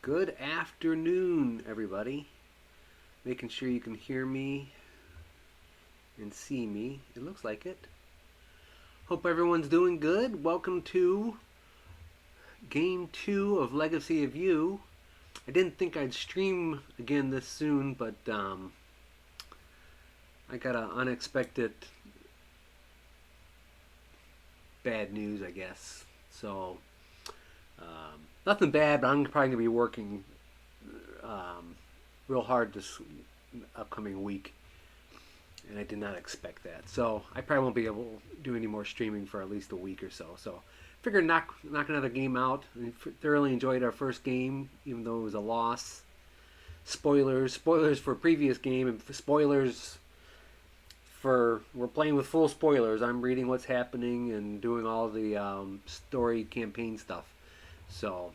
Good afternoon, everybody. Making sure you can hear me and see me. It looks like it. Hope everyone's doing good. Welcome to Game 2 of Legacy of You. I didn't think I'd stream again this soon, but I got an unexpected bad news, I guess. So, nothing bad, but I'm probably going to be working real hard this upcoming week, and I did not expect that. So I probably won't be able to do any more streaming for at least a week or so. So figured knock another game out. I thoroughly enjoyed our first game, even though it was a loss. Spoilers for previous game, and spoilers for we're playing with full spoilers. I'm reading what's happening and doing all the story campaign stuff. So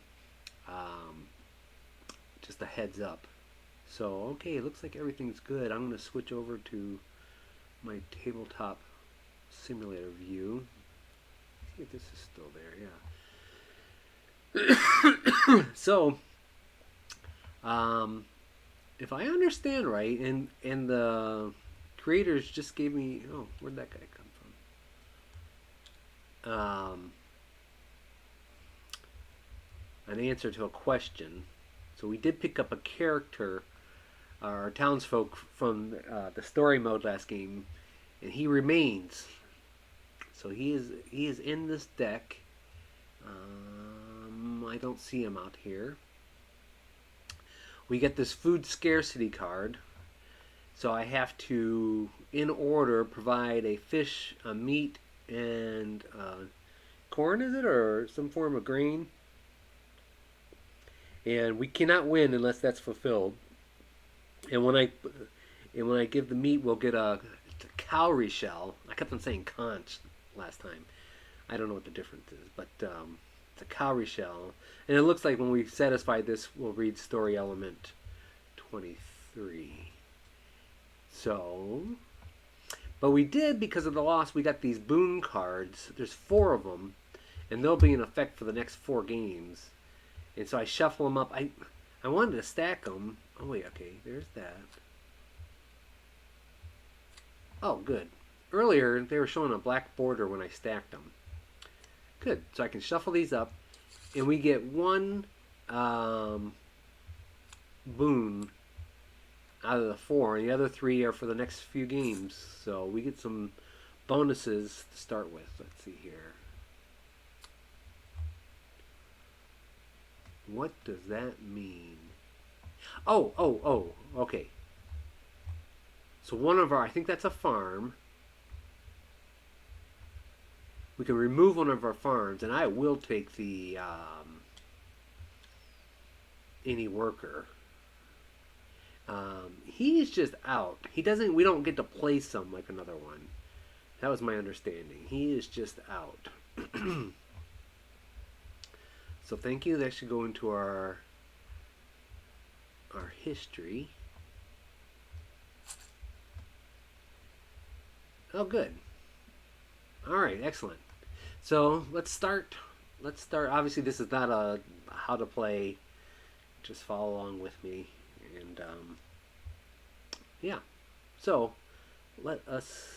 just a heads up. So, okay, it looks like everything's good. I'm going to switch over to my tabletop simulator view. See if this is still there, yeah. So, if I understand right, and the creators just gave me, oh, where'd that guy come from? An answer to a question. So we did pick up a character, our townsfolk from the story mode last game, and he remains. So he is in this deck. I don't see him out here. We get this food scarcity card. So I have to, in order, provide a fish, a meat, and corn, is it? Or some form of grain. And we cannot win unless that's fulfilled. And when I give the meat, we'll get a cowrie shell. I kept on saying conch last time. I don't know what the difference is, but it's a cowrie shell. And it looks like when we satisfy this, we'll read story element 23. So, but we did, because of the loss, we got these boon cards. There's 4 of them, and they'll be in effect for the next 4 games. And so I shuffle them up. I wanted to stack them. Oh, wait, okay, there's that. Oh, good. Earlier, they were showing a black border when I stacked them. Good. So I can shuffle these up, and we get 1 boon out of the 4, and the other 3 are for the next few games. So we get some bonuses to start with. Let's see here. What does that mean? Oh, okay. So one of our, I think that's a farm. We can remove one of our farms, and I will take the any worker. He's just out. He doesn't. We don't get to place him like another one. That was my understanding. He is just out. So thank you. That should go into our history. Oh, good. All right, excellent. So let's start. Obviously, this is not a how to play. Just follow along with me, and yeah. So let us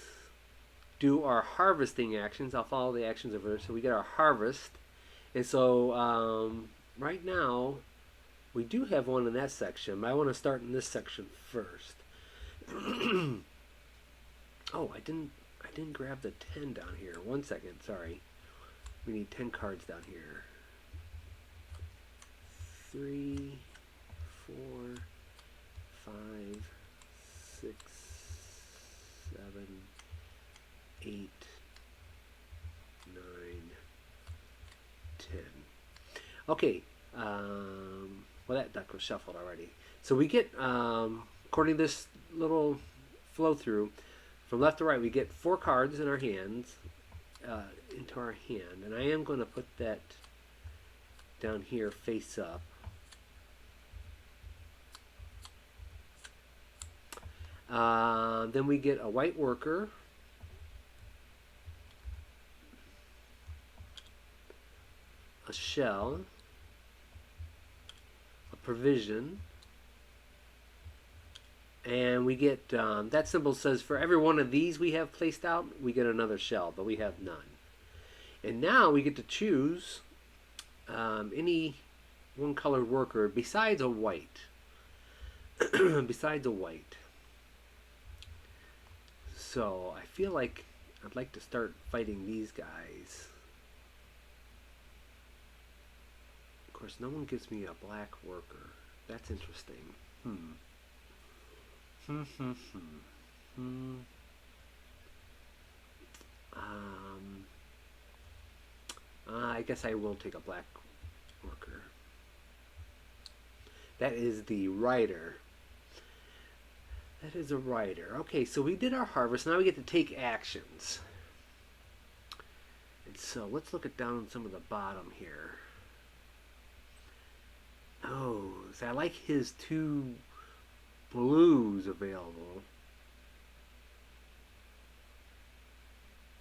do our harvesting actions. I'll follow the actions over there. So we get our harvest. And so right now we do have one in that section, but I want to start in this section first. Oh, I didn't grab the 10 down here. 1 second, sorry. We need 10 cards down here. 3, 4, 5, 6, 7, 8, 9, 10. Okay, well, that deck was shuffled already. So we get, according to this little flow through, from left to right, we get 4 cards in our hands, into our hand. And I am going to put that down here face up. Then we get a white worker, a shell, a provision. And we get, that symbol says for every one of these we have placed out, we get another shell, but we have none. And now we get to choose any one colored worker besides a white. Besides a white. So I feel like I'd like to start fighting these guys. Of course, no one gives me a black worker. That's interesting. I guess I will take a black worker. That is the writer. That is a writer. Okay, so we did our harvest. Now we get to take actions. And so let's look at down some of the bottom here. Oh, so I like his two blues available.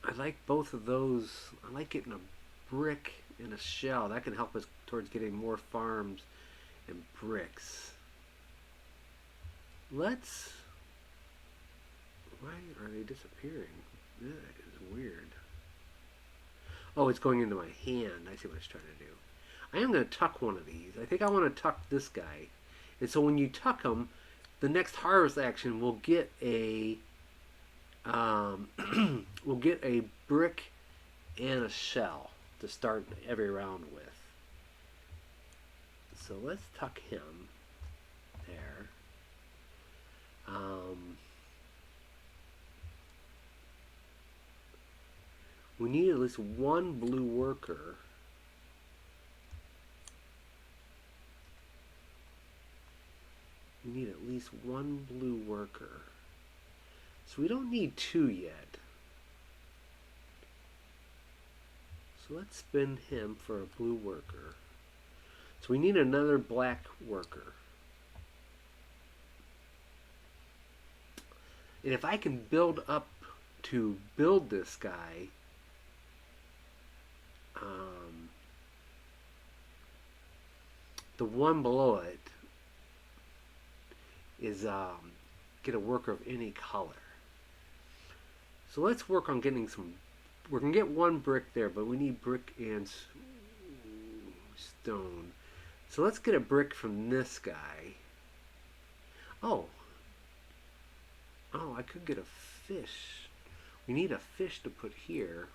I like both of those. I like getting a brick and a shell. That can help us towards getting more farms and bricks. Let's... Why are they disappearing? That is weird. Oh, it's going into my hand. I see what it's trying to do. I am going to tuck one of these. I think I want to tuck this guy. And so when you tuck him, the next harvest action will get a we'll get a brick and a shell to start every round with. So let's tuck him there. We need at least one blue worker. We need at least one blue worker. So we don't need two yet. So let's spin him for a blue worker. So we need another black worker. And if I can build up to build this guy, the one below it is get a worker of any color. So let's work on getting some. We can get one brick there, but we need brick and stone. So let's get a brick from this guy. Oh, I could get a fish. We need a fish to put here.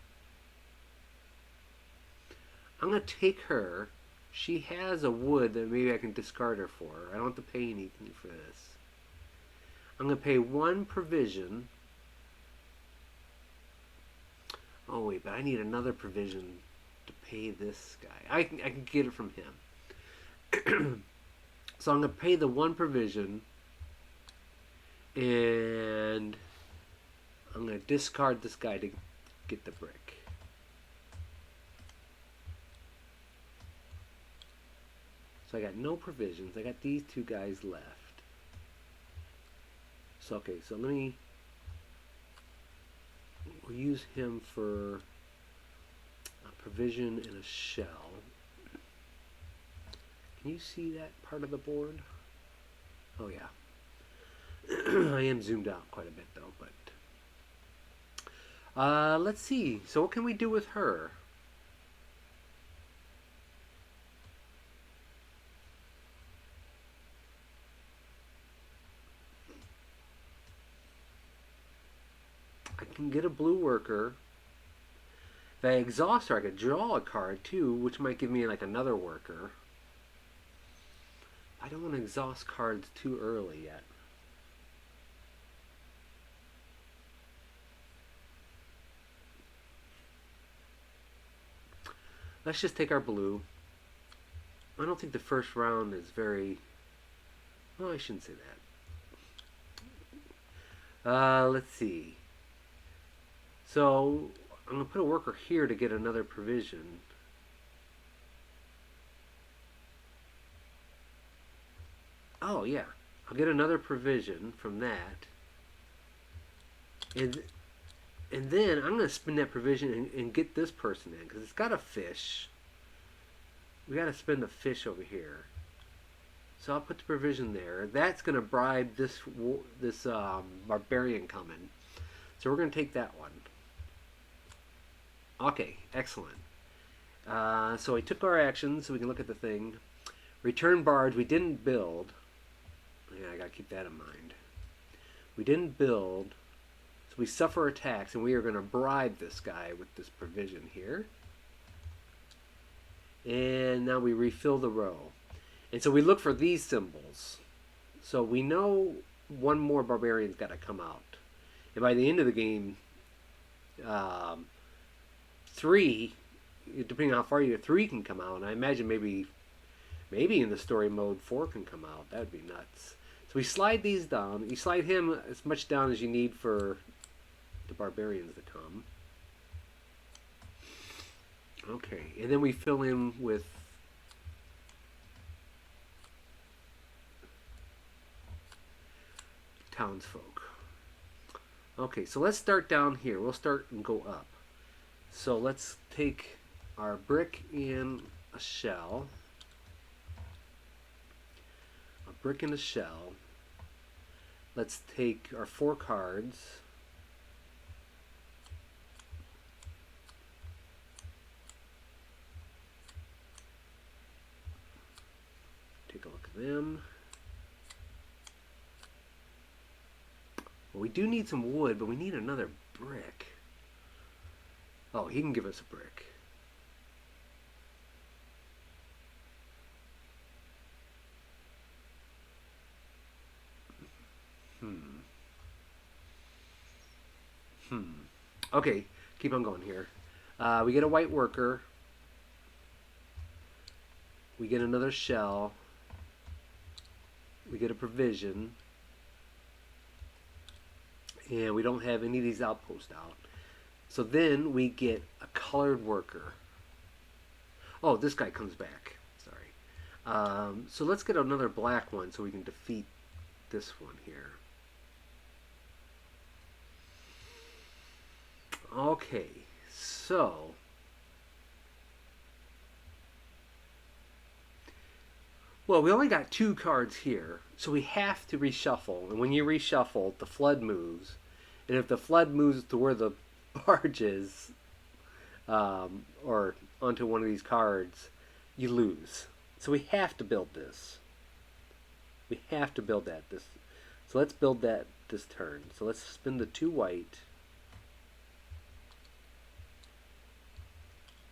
I'm going to take her. She has a wood that maybe I can discard her for. I don't have to pay anything for this. I'm going to pay one provision. Oh wait, but I need another provision to pay this guy. I can get it from him. So I'm going to pay the one provision. And I'm going to discard this guy to get the brick. So I got no provisions. I got these two guys left. So okay, so we'll use him for a provision and a shell. Can you see that part of the board? Oh yeah. I am zoomed out quite a bit though, but let's see. So what can we do with her? I can get a blue worker. If I exhaust her, I could draw a card too, which might give me like another worker. I don't want to exhaust cards too early yet. Let's just take our blue. I don't think the first round is very... Well, I shouldn't say that. Let's see. So, I'm going to put a worker here to get another provision. Oh, yeah. I'll get another provision from that. And then I'm going to spend that provision and get this person in, because it's got a fish. We got to spend the fish over here. So I'll put the provision there. That's going to bribe this barbarian coming. So we're going to take that one. Okay, excellent. So we took our actions, so we can look at the thing. Return barge, we didn't build. Yeah, I gotta keep that in mind. We didn't build, so we suffer attacks, and we are gonna bribe this guy with this provision here. And now we refill the row. And so we look for these symbols. So we know one more barbarian's gotta come out. And by the end of the game, 3, depending on how far you get, 3 can come out. And I imagine maybe in the story mode 4 can come out. That would be nuts. So we slide these down. You slide him as much down as you need for the barbarians to come. Okay, and then we fill in with townsfolk. Okay, so let's start down here. We'll start and go up. So let's take our brick and a shell. A brick and a shell. Let's take our 4 cards. Take a look at them. Well, we do need some wood, but we need another brick. Oh, he can give us a brick. Okay, keep on going here. We get a white worker. We get another shell. We get a provision. And we don't have any of these outposts out. So then we get a colored worker. Oh, this guy comes back. Sorry. So let's get another black one so we can defeat this one here. Okay, so well, we only got 2 cards here, so we have to reshuffle. And when you reshuffle, the flood moves, and if the flood moves to where the barge is, or onto one of these cards, you lose. So we have to build this. We have to build that this. So let's build that this turn. So let's spin the 2 white.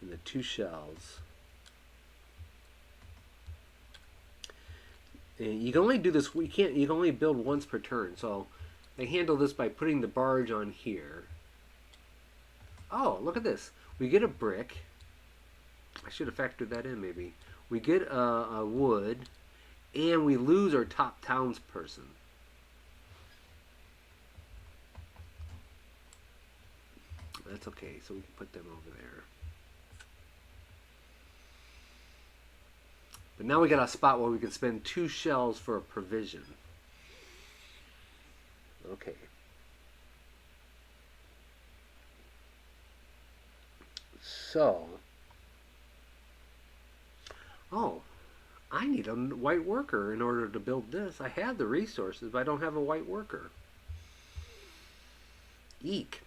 And the 2 shells. And you can only do this. You can only build once per turn. So I handle this by putting the barge on here. Oh, look at this. We get a brick. I should have factored that in maybe. We get a wood, and we lose our top townsperson. That's okay. So we can put them over there. But now we got a spot where we can spend 2 shells for a provision. Okay. So, oh, I need a white worker in order to build this. I have the resources, but I don't have a white worker. Eek.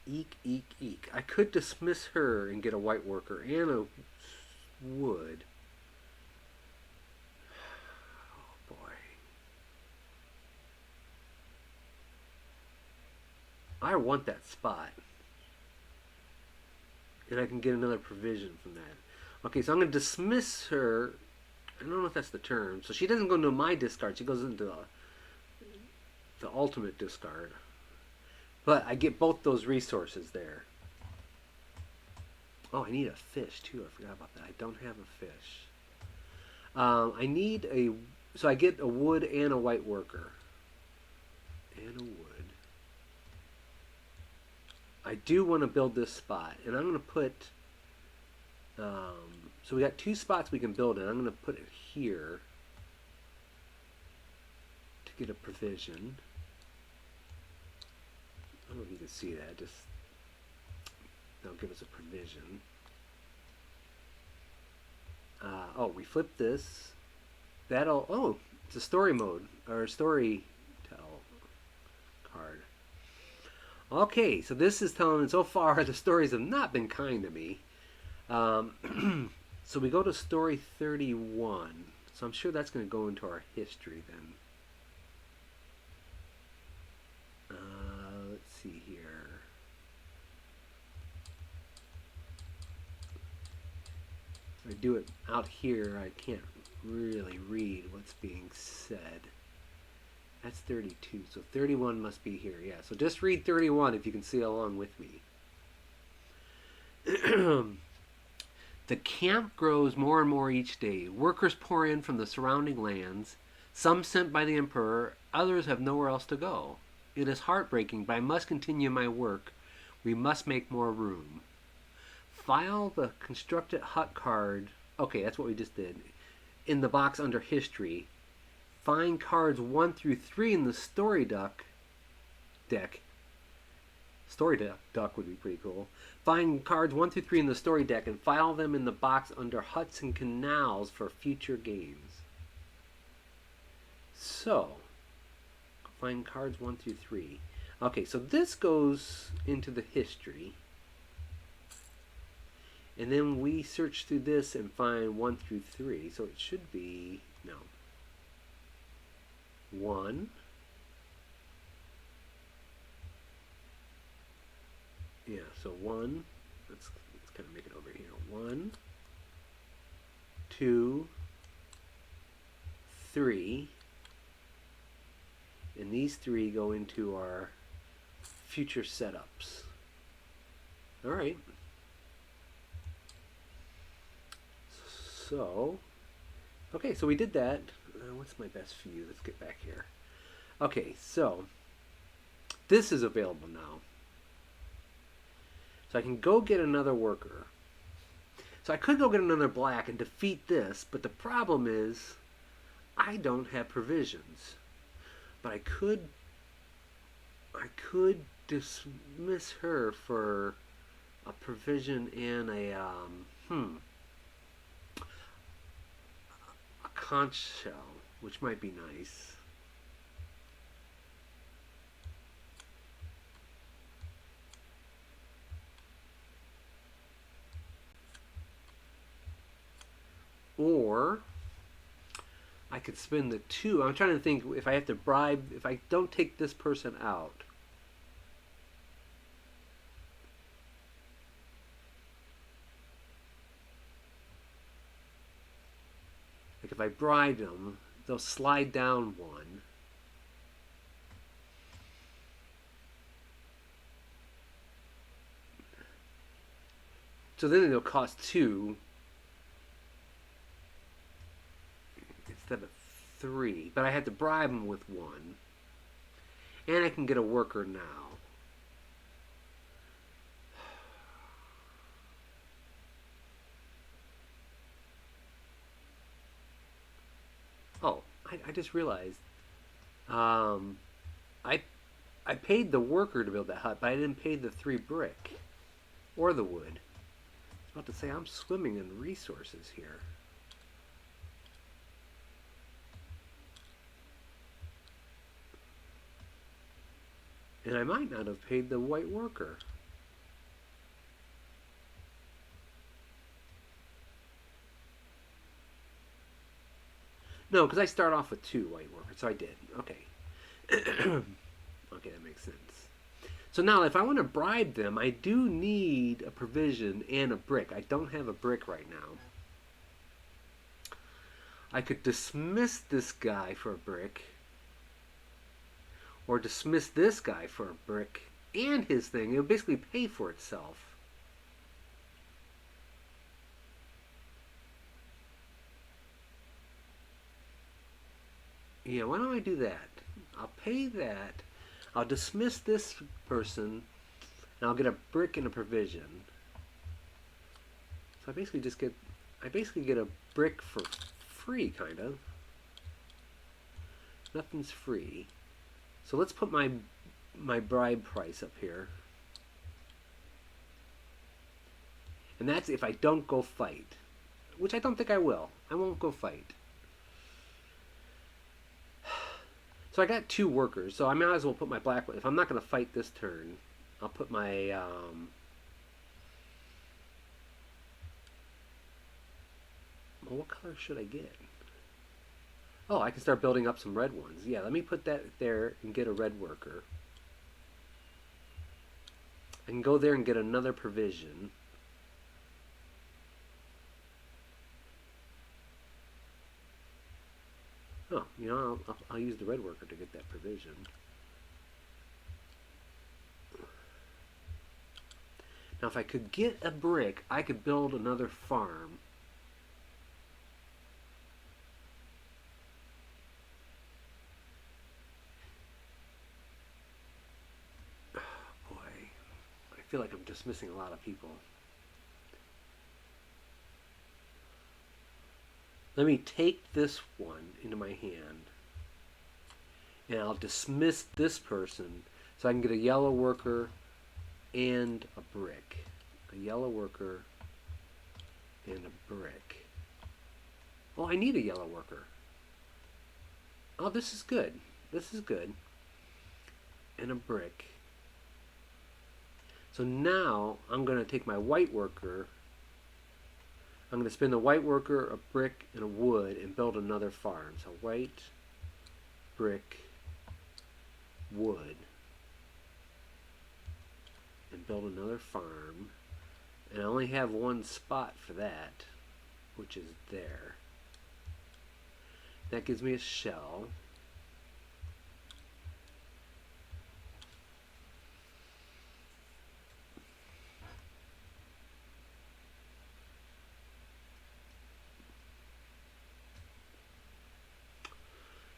Eek, eek, eek. I could dismiss her and get a white worker and a wood. Oh boy. I want that spot. And I can get another provision from that. Okay, so I'm going to dismiss her. I don't know if that's the term. So she doesn't go into my discard. She goes into the ultimate discard. But I get both those resources there. Oh, I need a fish too. I forgot about that. I don't have a fish. I need a... So I get a wood and a white worker. And a wood. I do want to build this spot. And I'm going to put... so we got 2 spots we can build in. I'm going to put it here. To get a provision. I don't know if you can see that. Just that'll give us a provision. Oh, we flip this. That'll. Oh, it's a story mode or story tell card. Okay, so this is telling me so far the stories have not been kind to me. So we go to story 31. So I'm sure that's going to go into our history then. Let's see here. If I do it out here, I can't really read what's being said. That's 32, so 31 must be here. Yeah, so just read 31 if you can see along with me. The camp grows more and more each day. Workers pour in from the surrounding lands, some sent by the emperor, others have nowhere else to go. It is heartbreaking, but I must continue my work. We must make more room. File the constructed hut card. Okay, that's what we just did. In the box under history. Find cards 1 through 3 in the story deck. Story deck would be pretty cool. Find cards 1 through 3 in the story deck and file them in the box under huts and canals for future games. So, find cards 1 through 3. Okay, so this goes into the history. And then we search through this and find 1 through 3. So it should be, no. 1. Yeah, so 1. Let's kind of make it over here. 1, 2, 3. And these 3 go into our future setups. All right. So, okay, so we did that. What's my best view? Let's get back here. Okay, so this is available now. So I can go get another worker. So I could go get another black and defeat this, but the problem is I don't have provisions. But I could dismiss her for a provision and a conch shell, which might be nice. Or I could spend the 2. I'm trying to think if I have to bribe, if I don't take this person out. Like if I bribe them, they'll slide down 1. So then it'll cost 2 instead of 3. But I had to bribe them with 1. And I can get a worker now. Oh, I just realized. I paid the worker to build that hut, but I didn't pay the 3 brick or the wood. I was about to say I'm swimming in resources here. And I might not have paid the white worker. No, because I start off with 2 white workers, so I did. Okay. Okay, that makes sense. So now, if I want to bribe them, I do need a provision and a brick. I don't have a brick right now. I could dismiss this guy for a brick. Or dismiss this guy for a brick and his thing. It'll basically pay for itself. Yeah, why don't I do that? I'll pay that. I'll dismiss this person, and I'll get a brick and a provision. So I basically get a brick for free, kind of. Nothing's free. So let's put my bribe price up here. And that's if I don't go fight. which I don't think I will. I won't go fight. So I got 2 workers, so I might as well put my black one. If I'm not going to fight this turn, I'll put my... well, what color should I get? Oh, I can start building up some red ones. Yeah, let me put that there and get a red worker. I can go there and get another provision. Oh, you know, I'll use the red worker to get that provision. Now, if I could get a brick, I could build another farm. Oh, boy. I feel like I'm dismissing a lot of people. Let me take this one into my hand, and I'll dismiss this person so I can get a yellow worker and a brick. A yellow worker and a brick. Oh, I need a yellow worker. Oh, this is good. This is good. And a brick. So now I'm going to take my white worker. I'm going to spin the white worker, a brick, and a wood and build another farm. So white, brick, wood. And build another farm. And I only have one spot for that, which is there. That gives me a shell.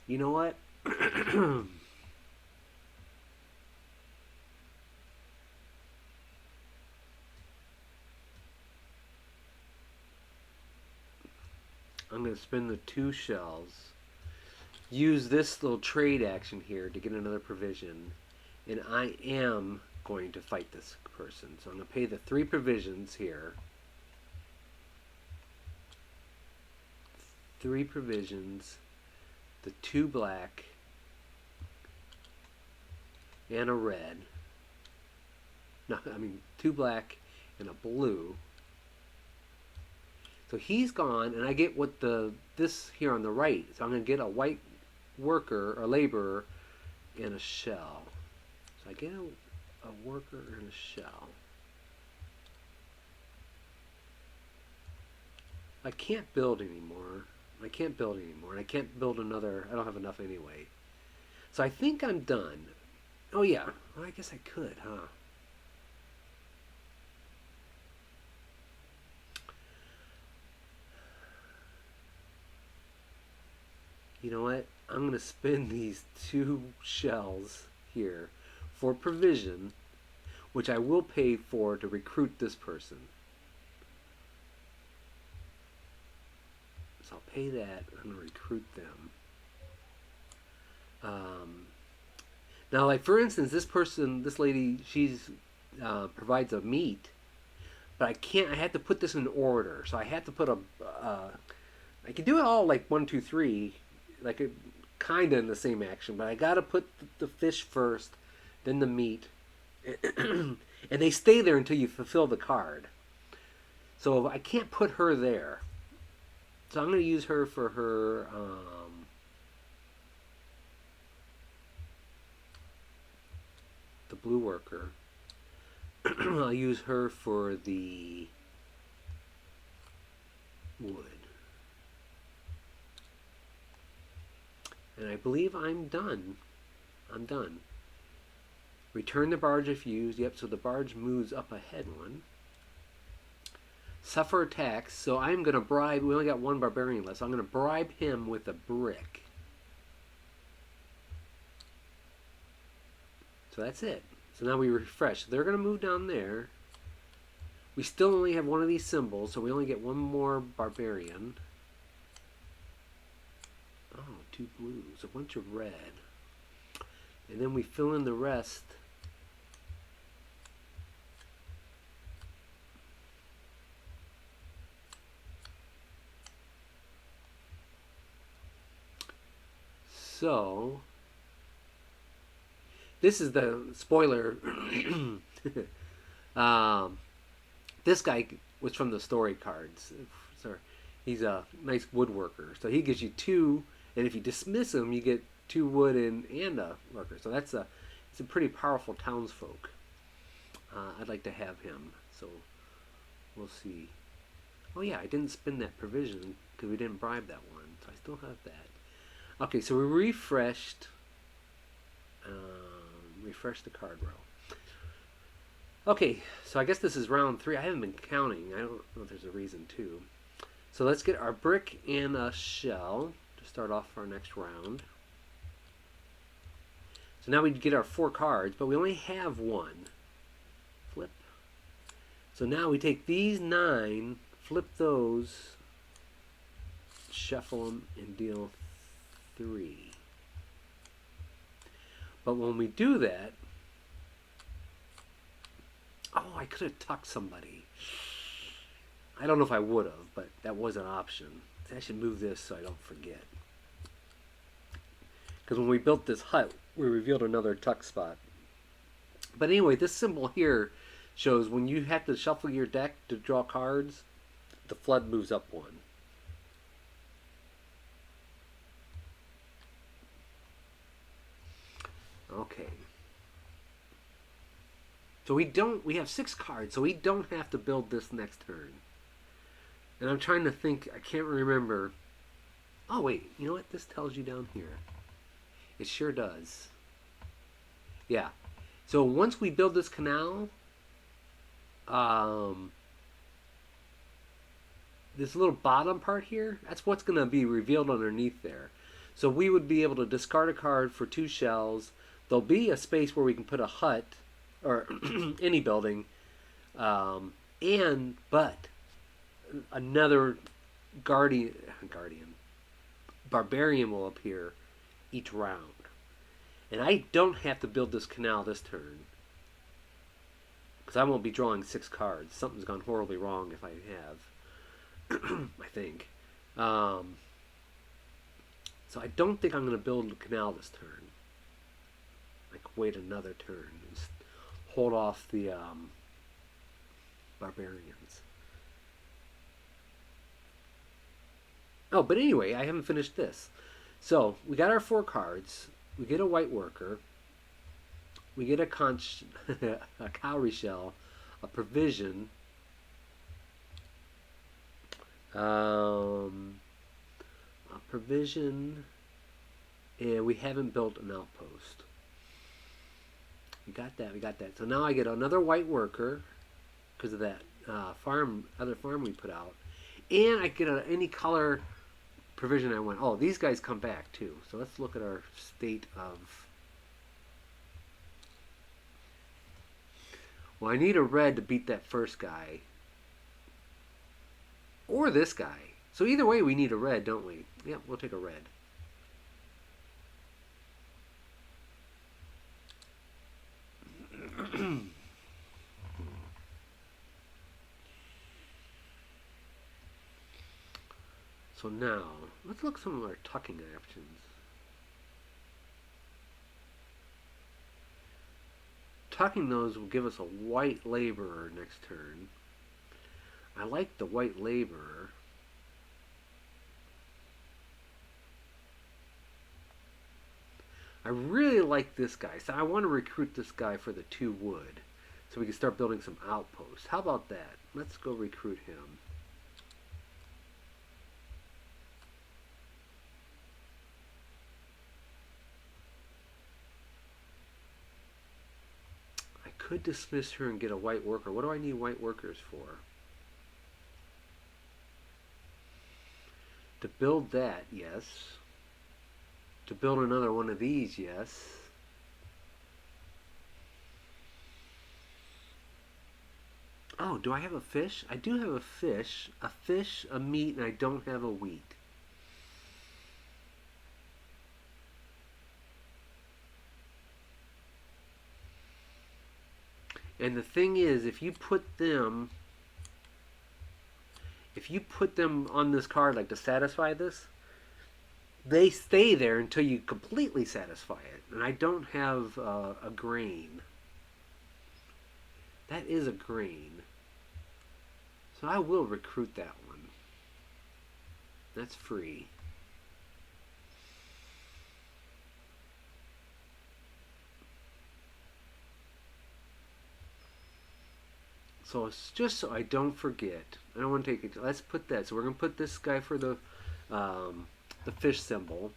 You know what? I'm going to spin the 2 shells, use this little trade action here to get another provision, and I am going to fight this person. So I'm going to pay the 3 provisions here. 3 provisions, the 2 black, and a red. No, I mean 2 black and a blue. So he's gone, and I get what this here on the right. So I'm going to get a white worker or laborer and a shell. So I get a worker and a shell. I can't build anymore. I can't build anymore, and I can't build another. I don't have enough anyway. So I think I'm done. Oh yeah, well, I guess I could, huh? You know what? I'm going to spin these 2 shells here for provision, which I will pay for to recruit this person. So I'll pay that. I'm going to recruit them. Now, like for instance, this person, this lady, she's provides a meat, but I can't. I had to put this in order. So I had to put a. I can do it all like 1, 2, 3, like kind of in the same action, but I got to put the fish first, then the meat, and they stay there until you fulfill the card. So I can't put her there. So I'm going to use her for her the blue worker. I'll use her for the wood. And I believe I'm done. I'm done. Return the barge if used. Yep, so the barge moves up ahead 1. Suffer attacks. So I'm going to bribe. We only got 1 barbarian left. So I'm going to bribe him with a brick. So that's it. So now we refresh. They're going to move down there. We still only have 1 of these symbols, so we only get 1 more barbarian. Oh, 2 blues, a bunch of red. And then we fill in the rest. So this is the spoiler. um, this guy was from the story cards. So he's a nice woodworker. So he gives you two, and if you dismiss him, you get two wood and a worker. So it's a pretty powerful townsfolk. I'd like to have him. So we'll see. Oh yeah, I didn't spend that provision because we didn't bribe that one. So I still have that. Okay, so we refreshed. Refresh the card row. Okay, so I guess this is round 3. I haven't been counting. I don't know if there's a reason to. So let's get our brick and a shell to start off our next round. So now we get our 4 cards, but we only have 1. Flip. So now we take these 9, flip those, shuffle them, and deal 3. But when we do that, oh, I could have tucked somebody. I don't know if I would have, but that was an option. I should move this so I don't forget. Because when we built this hut, we revealed another tuck spot. But anyway, this symbol here shows when you have to shuffle your deck to draw cards, the flood moves up 1. Okay. So we have 6 cards, so we don't have to build this next turn. And I'm trying to think, I can't remember. Oh wait, you know what this tells you down here? It sure does. Yeah. So once we build this canal, this little bottom part here, that's what's going to be revealed underneath there. So we would be able to discard a card for 2 shells. There'll be a space where we can put a hut or any building, but another barbarian will appear each round. And I don't have to build this canal this turn because I won't be drawing 6 cards. Something's gone horribly wrong if I have. I think. So I don't think I'm going to build a canal this turn. Like wait another turn. Just hold off the barbarians. Oh, but anyway, I haven't finished this. So we got our 4 cards. We get a white worker. We get a a cowrie shell, a provision, and we haven't built an outpost. We got that. So now I get another white worker because of that other farm we put out, and I get any color provision I want. Oh, these guys come back too. So let's look at our state of. Well, I need a red to beat that first guy. Or this guy. So either way we need a red, don't we? Yep, we'll take a red. So now, let's look at some of our tucking options. Tucking those will give us a white laborer next turn. I like the white laborer. I really like this guy. So I want to recruit this guy for the 2 wood. So we can start building some outposts. How about that? Let's go recruit him. Could dismiss her and get a white worker. What do I need white workers for? To build that, yes. To build another one of these, yes. Oh, do I have a fish? I do have a fish, a meat, and I don't have a wheat. And the thing is, if you put them on this card, like to satisfy this, they stay there until you completely satisfy it. And I don't have a grain. That is a grain. So I will recruit that one. That's free. So it's just so I don't forget. I don't want to take it. Let's put that. So we're gonna put this guy for the fish symbol.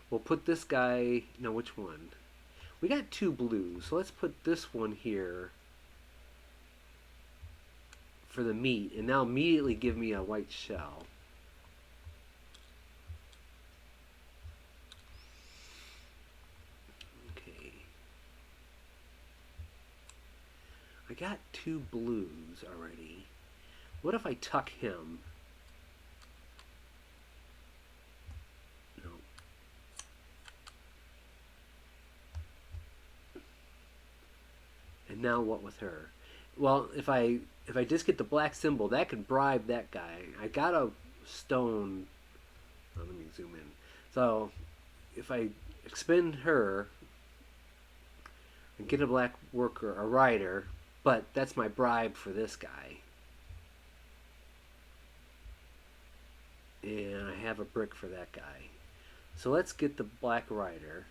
We'll put this guy. No, which one? We got two blues. So let's put this one here for the meat, and now immediately give me a white shell. Okay. I got two blues already. What if I tuck him? No. And now what with her? Well, if I just get the black symbol, that could bribe that guy. I got a stone. Oh, let me zoom in. So if I expend her and get a black worker, a rider, but that's my bribe for this guy. And I have a brick for that guy. So let's get the black rider.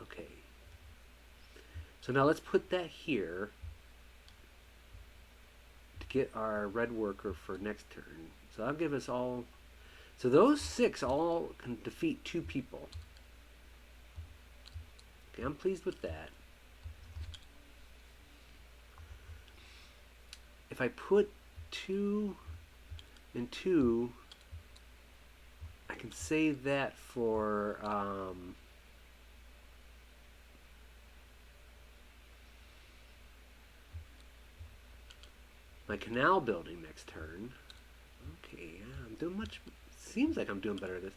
Okay. So now let's put that here to get our red worker for next turn. So that'll give us all. So those 6 all can defeat 2 people. Okay, I'm pleased with that. If I put 2 and 2, I can save that for my canal building next turn. Okay, yeah, I'm doing much. Seems like I'm doing better at this.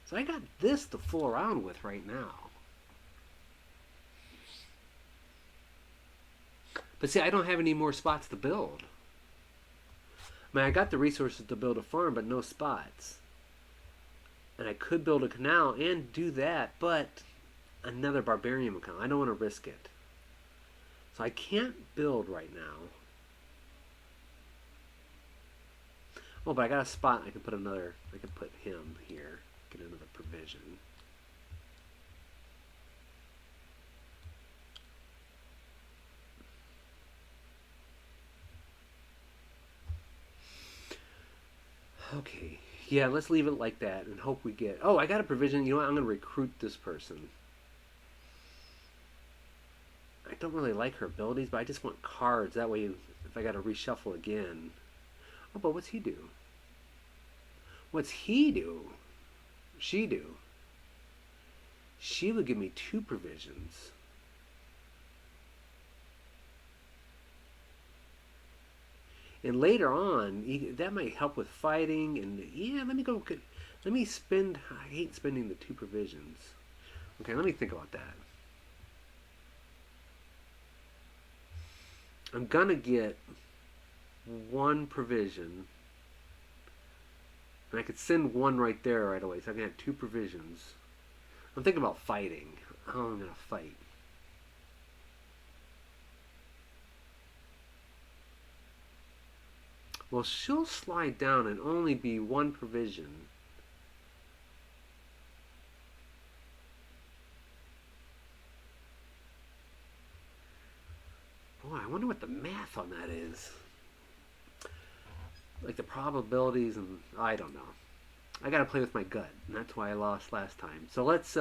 So I got this to fool around with right now. But see, I don't have any more spots to build. I mean, I got the resources to build a farm, but no spots. And I could build a canal and do that, but another barbarian would come. I don't want to risk it. So I can't build right now. Oh, but I got a spot. I can put another. I can put him here. Get another provision. Okay. Yeah, let's leave it like that and hope we get. Oh, I got a provision. You know what? I'm going to recruit this person. I don't really like her abilities, but I just want cards. That way, if I got to reshuffle again. Oh, but what's he do? What's he do? She do? She would give me 2 provisions. And later on, that might help with fighting. And yeah, let me go. Let me spend. I hate spending the 2 provisions. Okay, let me think about that. I'm gonna get 1 provision. And I could send 1 right there right away, so I can have 2 provisions. I'm thinking about fighting. How am I going to fight? Well, she'll slide down and only be 1 provision. Boy, I wonder what the math on that is. Like the probabilities, and I don't know. I gotta play with my gut, and that's why I lost last time. So let's say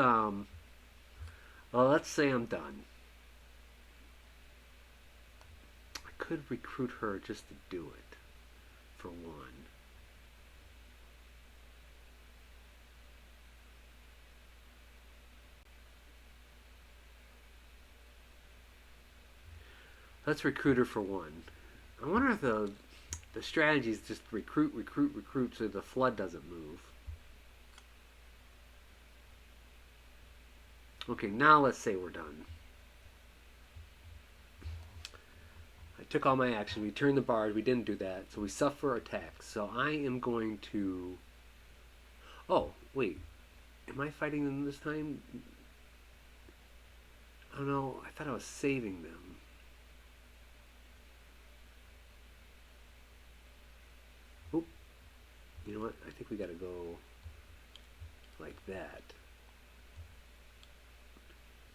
I'm done. I could recruit her just to do it, for 1. Let's recruit her for 1. I wonder if the strategy is just recruit, recruit, recruit, so the flood doesn't move. Okay, now let's say we're done. I took all my action. We turned the barge. We didn't do that, so we suffer attacks. So I am going to. Oh wait, am I fighting them this time? Oh no, I thought I was saving them. Oop. You know what? I think we gotta go like that.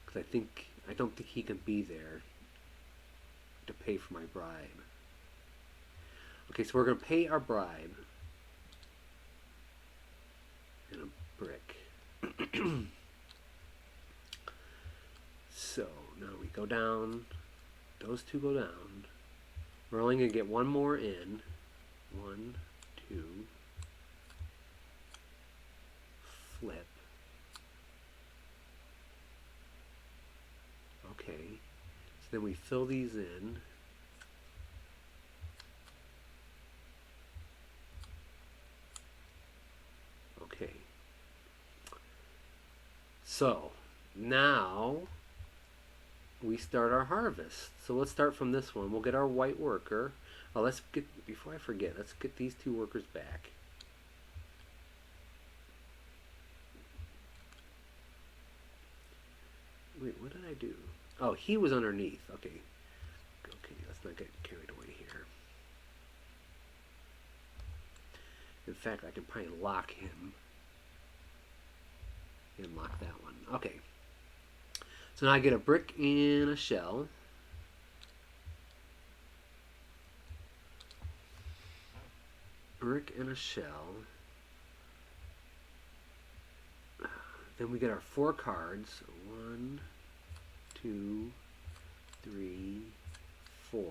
Because I don't think he can be there to pay for my bribe. Okay, so we're gonna pay our bribe in a brick. So now we go down. Those two go down. We're only gonna get one more in. 1, 2. Flip. Okay. So then we fill these in. Okay. So now we start our harvest. So let's start from this one. We'll get our white worker. Oh, let's get, before I forget, let's get these 2 workers back. Wait, what did I do? Oh, he was underneath. Okay. Okay, let's not get carried away here. In fact, I can probably lock him. And lock that one. Okay. So now I get a brick and a shell. Brick and a shell. Then we get our 4 cards. 1, 2, 3, 4.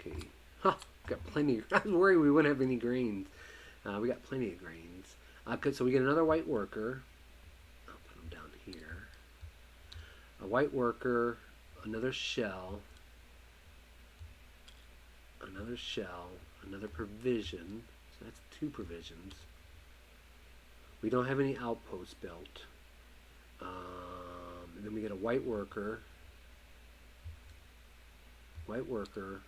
Okay. Huh. Got plenty. I was worried we wouldn't have any grains. We got plenty of grains. Okay, so we get another white worker. I'll put them down here. A white worker, another shell, another shell, another provision. So that's 2 provisions. We don't have any outposts built. And then we get a white worker. White worker.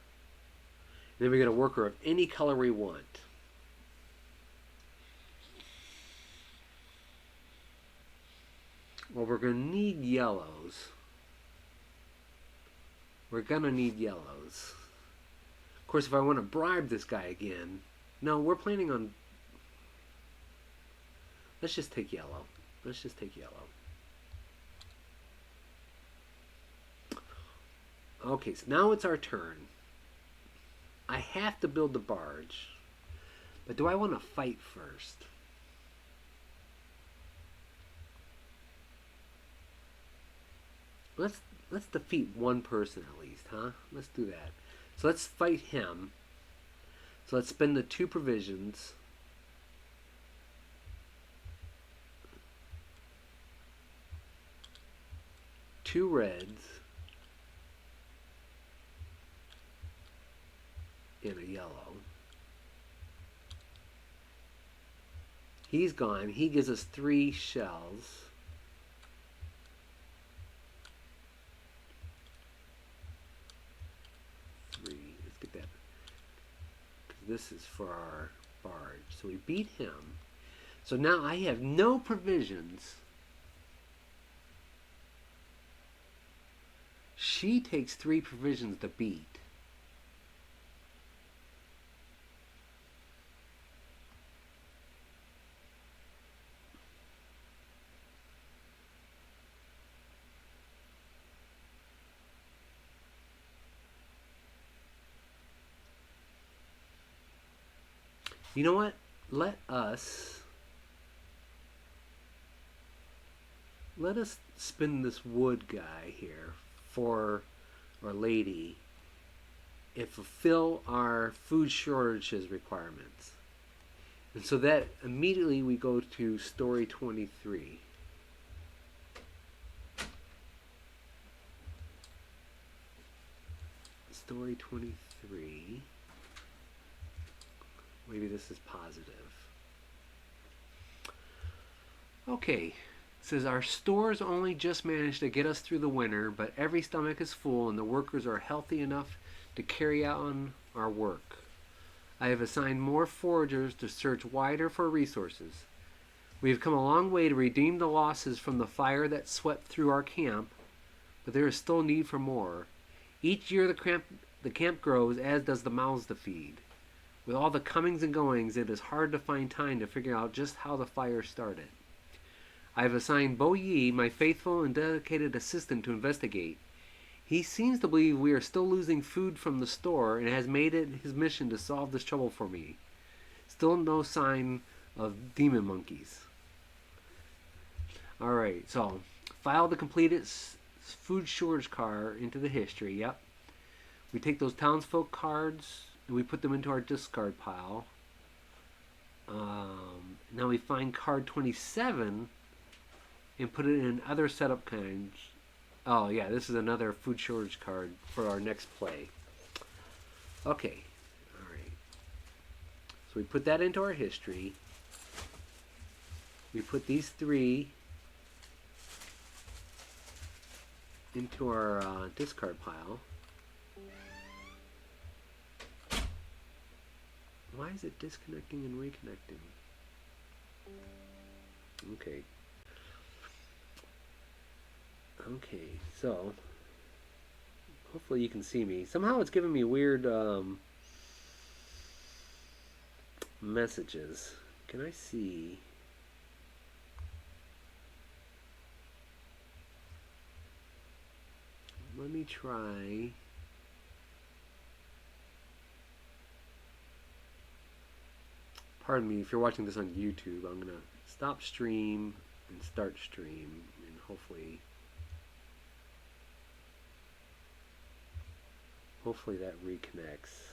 And then we get a worker of any color we want. Well, we're going to need yellows. We're going to need yellows. Of course, if I want to bribe this guy again... No, we're planning on... Let's just take yellow. Let's just take yellow. Okay, so now it's our turn. I have to build the barge. But do I want to fight first? Let's defeat one person at least, huh? Let's do that. So let's fight him. So let's spend the 2 provisions. Two reds. And a yellow. He's gone. He gives us 3 shells. Let's get that. This is for our barge. So we beat him. So now I have no provisions. She takes 3 provisions to beat. You know what? Let us spin this wood guy here for our lady and fulfill our food shortages requirements. And so that immediately we go to story 23. Story 23. Maybe this is positive. Okay, says our stores only just managed to get us through the winter, but every stomach is full and the workers are healthy enough to carry on our work. I have assigned more foragers to search wider for resources. We have come a long way to redeem the losses from the fire that swept through our camp, but there is still need for more. Each year the camp grows, as does the mouths to feed. With all the comings and goings, it is hard to find time to figure out just how the fire started. I have assigned Bo Yi, my faithful and dedicated assistant, to investigate. He seems to believe we are still losing food from the store and has made it his mission to solve this trouble for me. Still no sign of demon monkeys. Alright, so file the completed food shortage card into the history. Yep. We take those townsfolk cards and we put them into our discard pile. Now we find card 27 and put it in other setup kinds. Oh yeah, this is another food shortage card for our next play. Okay, alright. So we put that into our history. We put these three into our discard pile. Why is it disconnecting and reconnecting? Okay. Okay, so hopefully you can see me. Somehow it's giving me weird messages. Can I see? Let me try. Pardon me if you're watching this on YouTube. I'm gonna stop stream and start stream, and hopefully that reconnects.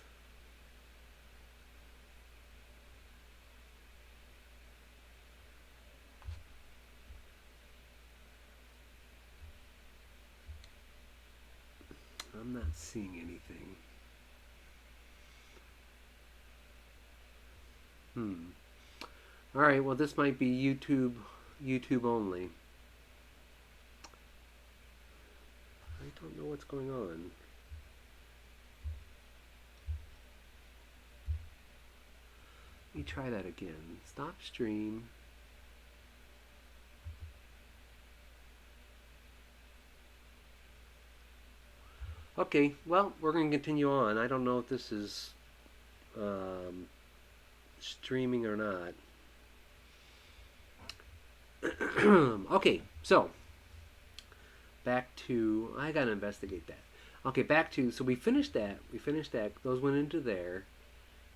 I'm not seeing anything. Alright, well this might be YouTube only. I don't know what's going on. Let me try that again. Stop stream. Okay, well, we're going to continue on. I don't know if this is streaming or not. Okay, so back to, I gotta investigate that. Okay, back to, so we finished that. Those went into there.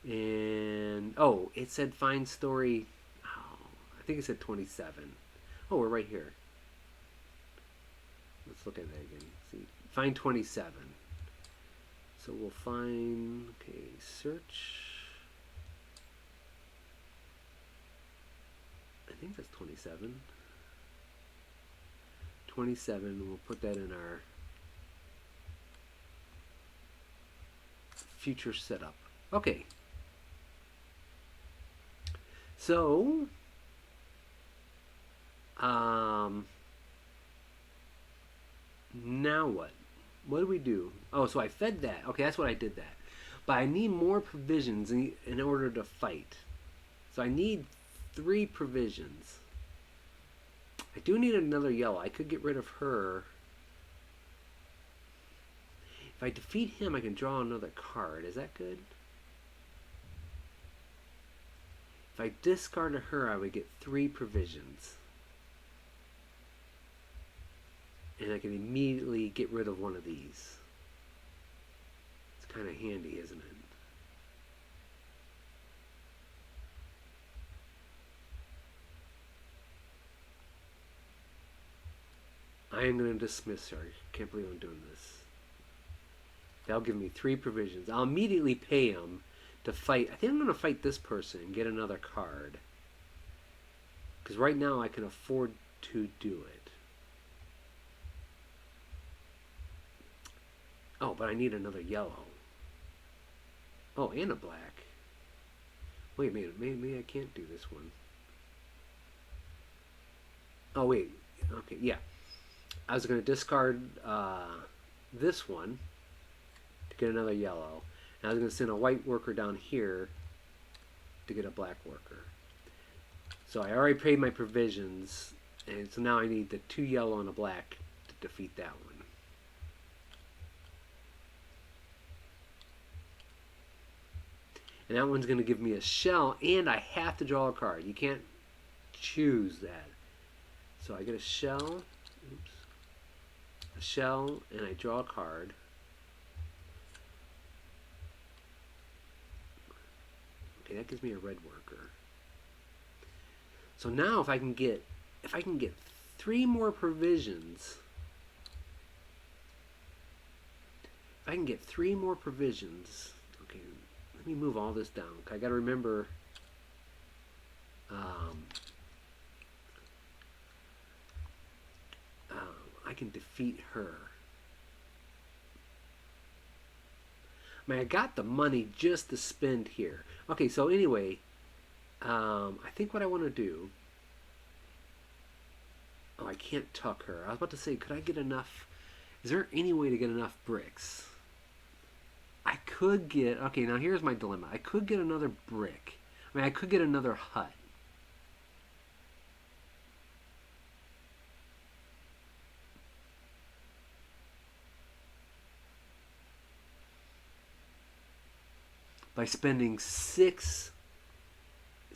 And, oh, it said find story. Oh, I think it said 27. Oh, we're right here. Let's look at that again. See, find 27. So we'll find, okay, search. I think that's 27. 27, we'll put that in our future setup. Okay. So, now what? What do we do? Oh, so I fed that. Okay, that's what I did that. But I need more provisions in order to fight. So I need 3 provisions. I do need another yellow. I could get rid of her. If I defeat him, I can draw another card. Is that good? If I discarded her, I would get 3 provisions. And I can immediately get rid of one of these. It's kind of handy, isn't it? I am going to dismiss her. I can't believe I'm doing this. That'll give me 3 provisions. I'll immediately pay him to fight. I think I'm going to fight this person and get another card. Because right now I can afford to do it. Oh, but I need another yellow. Oh, and a black. Wait a minute. Maybe I can't do this one. Oh, wait. Okay, yeah. I was going to discard this one to get another yellow. And I was going to send a white worker down here to get a black worker. So I already paid my provisions, and so now I need the 2 yellow and a black to defeat that one. And that one's going to give me a shell, and I have to draw a card. You can't choose that. So I get a shell, oops, a shell, and I draw a card. Okay, that gives me a red worker. So now if I can get 3 more provisions, okay, let me move all this down. I got to remember I can defeat her. I mean, I got the money just to spend here. Okay, so anyway, I think what I want to do... Oh, I can't tuck her. I was about to say, could I get enough... Is there any way to get enough bricks? I could get... Okay, now here's my dilemma. I could get another brick. I mean, I could get another hut. By spending six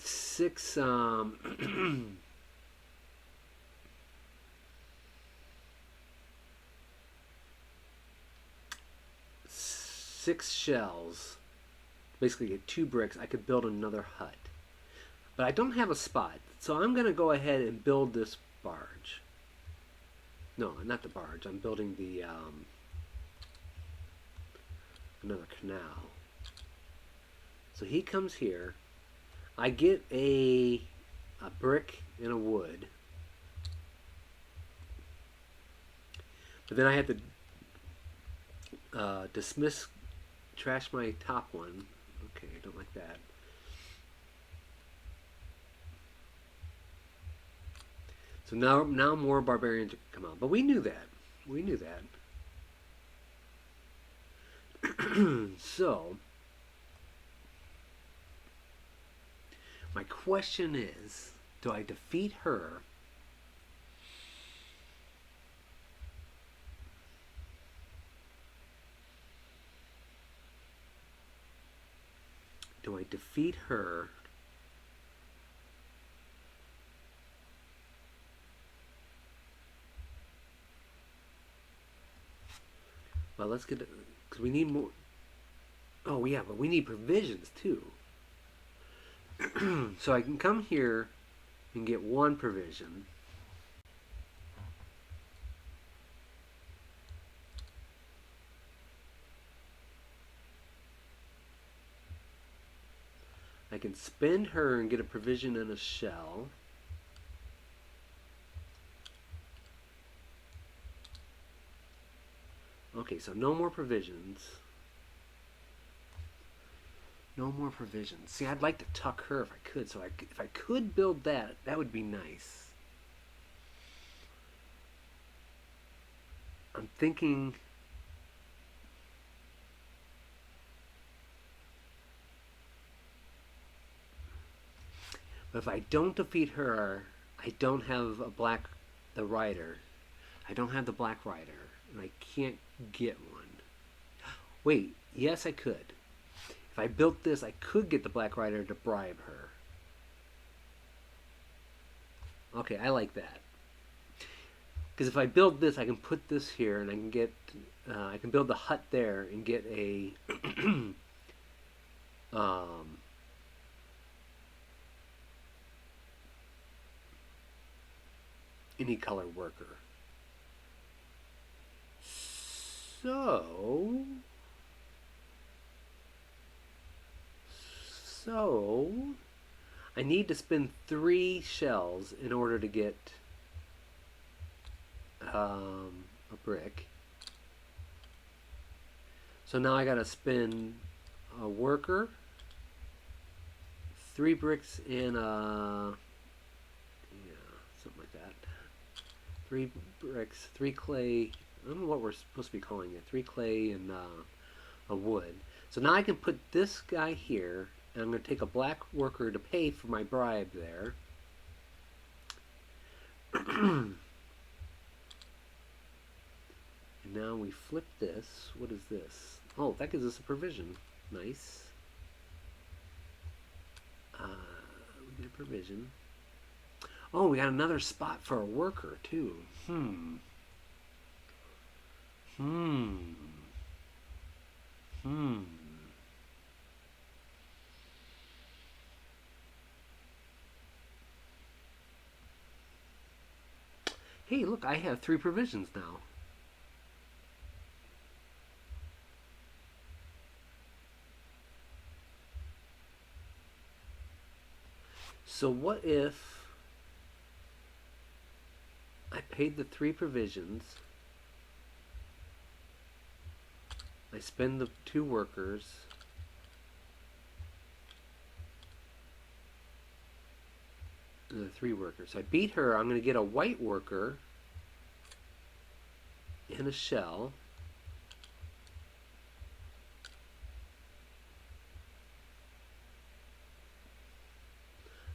six shells, basically get 2 bricks, I could build another hut. But I don't have a spot, so I'm going to go ahead and build this barge. No, not the barge. I'm building the another canal. So he comes here. I get a brick and a wood. But then I have to trash my top one. Okay, I don't like that. So now more barbarians come out. But we knew that. We knew that. So my question is, do I defeat her? Do I defeat her? Well, let's get it, because we need more. Oh, yeah, but we need provisions too. So I can come here and get 1 provision. I can spend her and get a provision and a shell. Okay, so no more provisions. No more provisions. See, I'd like to tuck her if I could. So if I could build that, that would be nice. I'm thinking... But if I don't defeat her, I don't have the rider. I don't have the black rider, and I can't get one. Wait, yes I could. If I built this, I could get the black rider to bribe her. Okay, I like that. Because if I build this, I can put this here, and I can get, I can build the hut there and get a, any color worker. So I need to spend 3 shells in order to get a brick. So now I gotta spend a worker, 3 bricks, and something like that. 3 bricks, 3 clay. I don't know what we're supposed to be calling it. 3 clay and a wood. So now I can put this guy here, and I'm going to take a black worker to pay for my bribe there. And now we flip this. What is this? Oh, that gives us a provision. Nice. We get a provision. Oh, we got another spot for a worker, too. Hey, look, I have 3 provisions now. So what if I paid the 3 provisions, I spend the 2 workers, and the 3 workers. So I beat her, I'm going to get a white worker and a shell.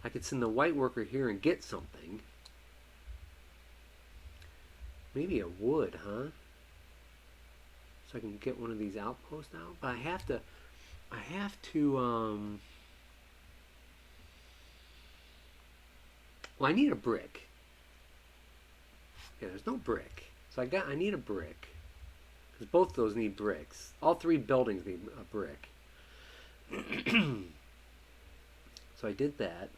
I could send the white worker here and get something. Maybe a wood, huh? So I can get one of these outposts out. But I have to, well, I need a brick. Yeah, there's no brick. So I need a brick. Because both those need bricks. All 3 buildings need a brick. So I did that.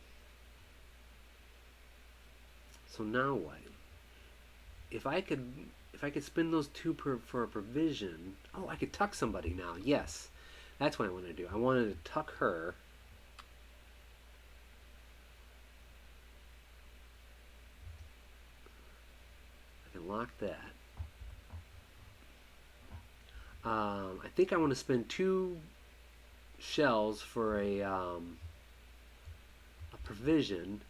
So now what? If I could spend those 2 for a provision, oh, I could tuck somebody now. Yes, that's what I want to do. I wanted to tuck her. I can lock that. I think I want to spend 2 shells for a provision.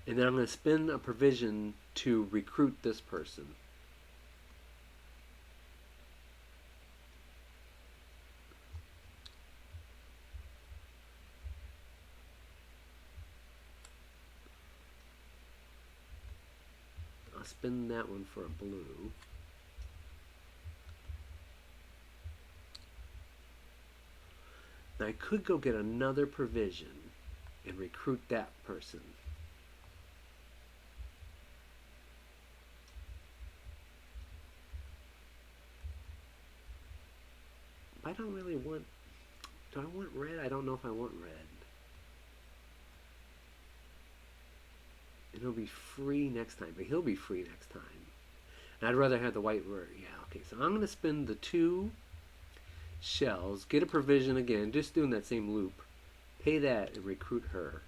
And then I'm going to spend a provision to recruit this person. I'll spend that one for a blue. Now I could go get another provision and recruit that person. I don't really want... Do I want red? I don't know if I want red. And he'll be free next time, but he'll be free next time. And I'd rather have the white word. Yeah, okay, so I'm going to spend the 2 shells, get a provision again, just doing that same loop. Pay that and recruit her.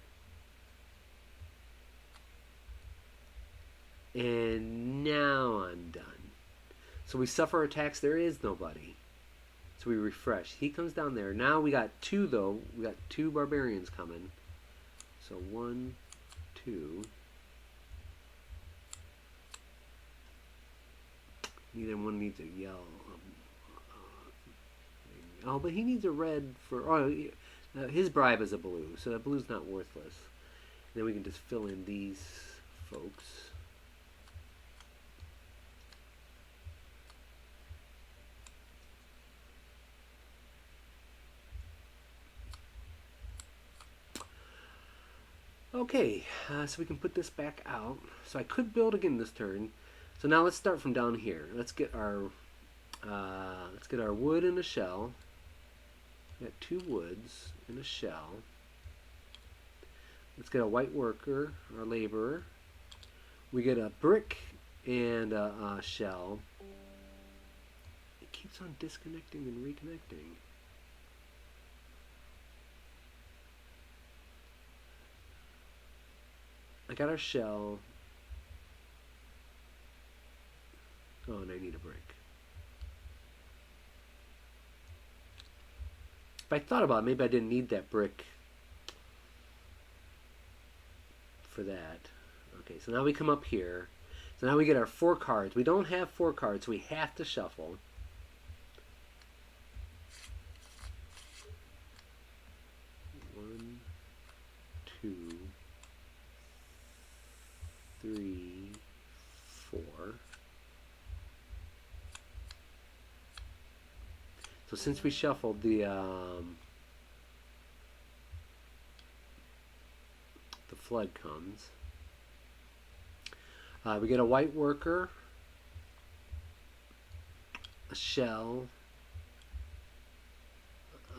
And now I'm done. So we suffer attacks. There is nobody. So we refresh. He comes down there. Now we got 2 though. We got 2 barbarians coming. So 1, 2. Neither one needs a yellow. Oh, but he needs a red for... Oh, his bribe is a blue, so that blue's not worthless. And then we can just fill in these folks. Okay, so we can put this back out. So I could build again this turn. So now let's start from down here. Let's get our wood and a shell. We got 2 woods and a shell. Let's get a white worker, our laborer. We get a brick and a shell. It keeps on disconnecting and reconnecting. I got our shell. Oh, and I need a brick. If I thought about it, maybe I didn't need that brick for that. Okay, so now we come up here. So now we get our 4 cards. We don't have 4 cards, so we have to shuffle. One, two, three, 4. So since we shuffled the flood comes. We get a white worker, a shell,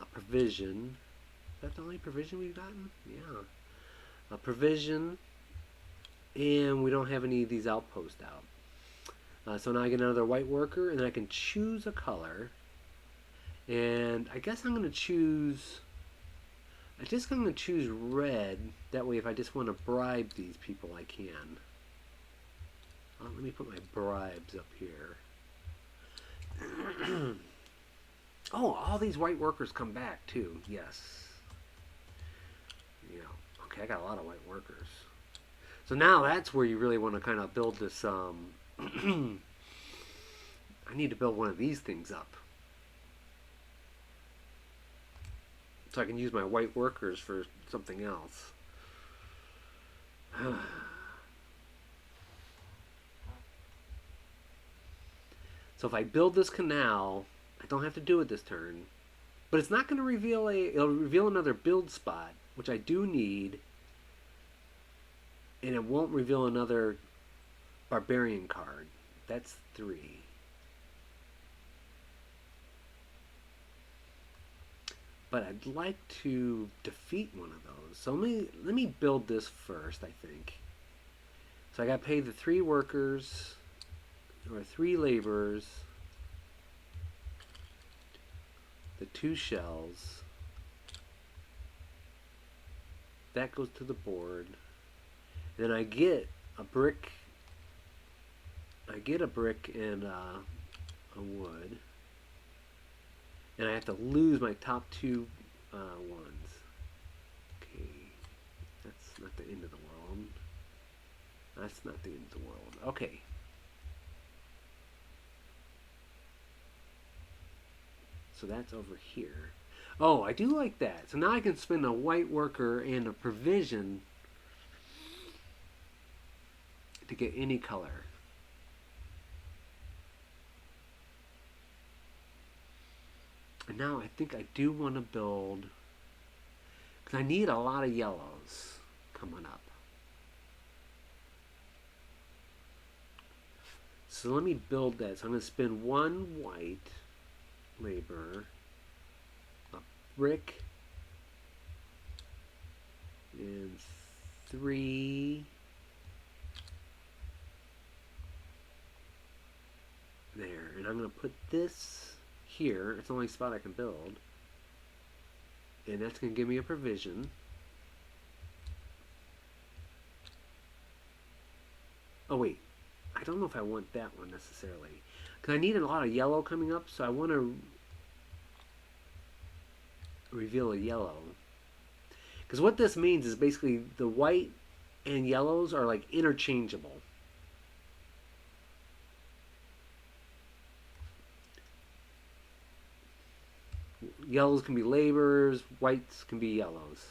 a provision. Is that the only provision we've gotten? Yeah. A provision, and we don't have any of these outposts out. So now I get another white worker, and then I can choose a color. And I guess I'm going to choose... I just going to choose red. That way if I just want to bribe these people, I can. Let me put my bribes up here. Oh, all these white workers come back too. Yes. Yeah. Okay, I got a lot of white workers. So now that's where you really want to kind of build this. I need to build one of these things up. So I can use my white workers for something else. So if I build this canal, I don't have to do it this turn. But it's not going to reveal it'll reveal another build spot, which I do need. And it won't reveal another barbarian card. That's 3. But I'd like to defeat one of those. So let me build this first, I think. So I got to pay the 3 workers, or 3 laborers, the 2 shells. That goes to the board. And then I get a brick. I get a brick and a wood. And I have to lose my top 2 ones. Okay, that's not the end of the world. That's not the end of the world. Okay. So that's over here. Oh, I do like that. So now I can spend a white worker and a provision to get any color. And now I think I do want to build, because I need a lot of yellows coming up. So let me build that. So I'm going to spend 1 white labor, a brick, and 3 there. And I'm going to put this here. It's the only spot I can build. And that's going to give me a provision. Oh wait, I don't know if I want that one necessarily. Because I need a lot of yellow coming up, so I want to reveal a yellow. Because what this means is basically the white and yellows are like interchangeable. Yellows can be laborers, whites can be yellows.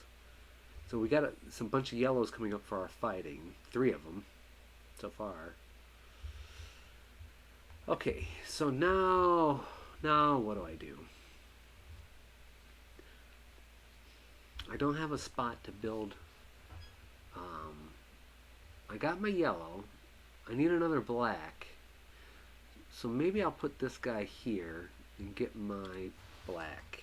So we got some bunch of yellows coming up for our fighting. 3 of them so far. Okay, so now what do I do? I don't have a spot to build. I got my yellow. I need another black. So maybe I'll put this guy here and get my black.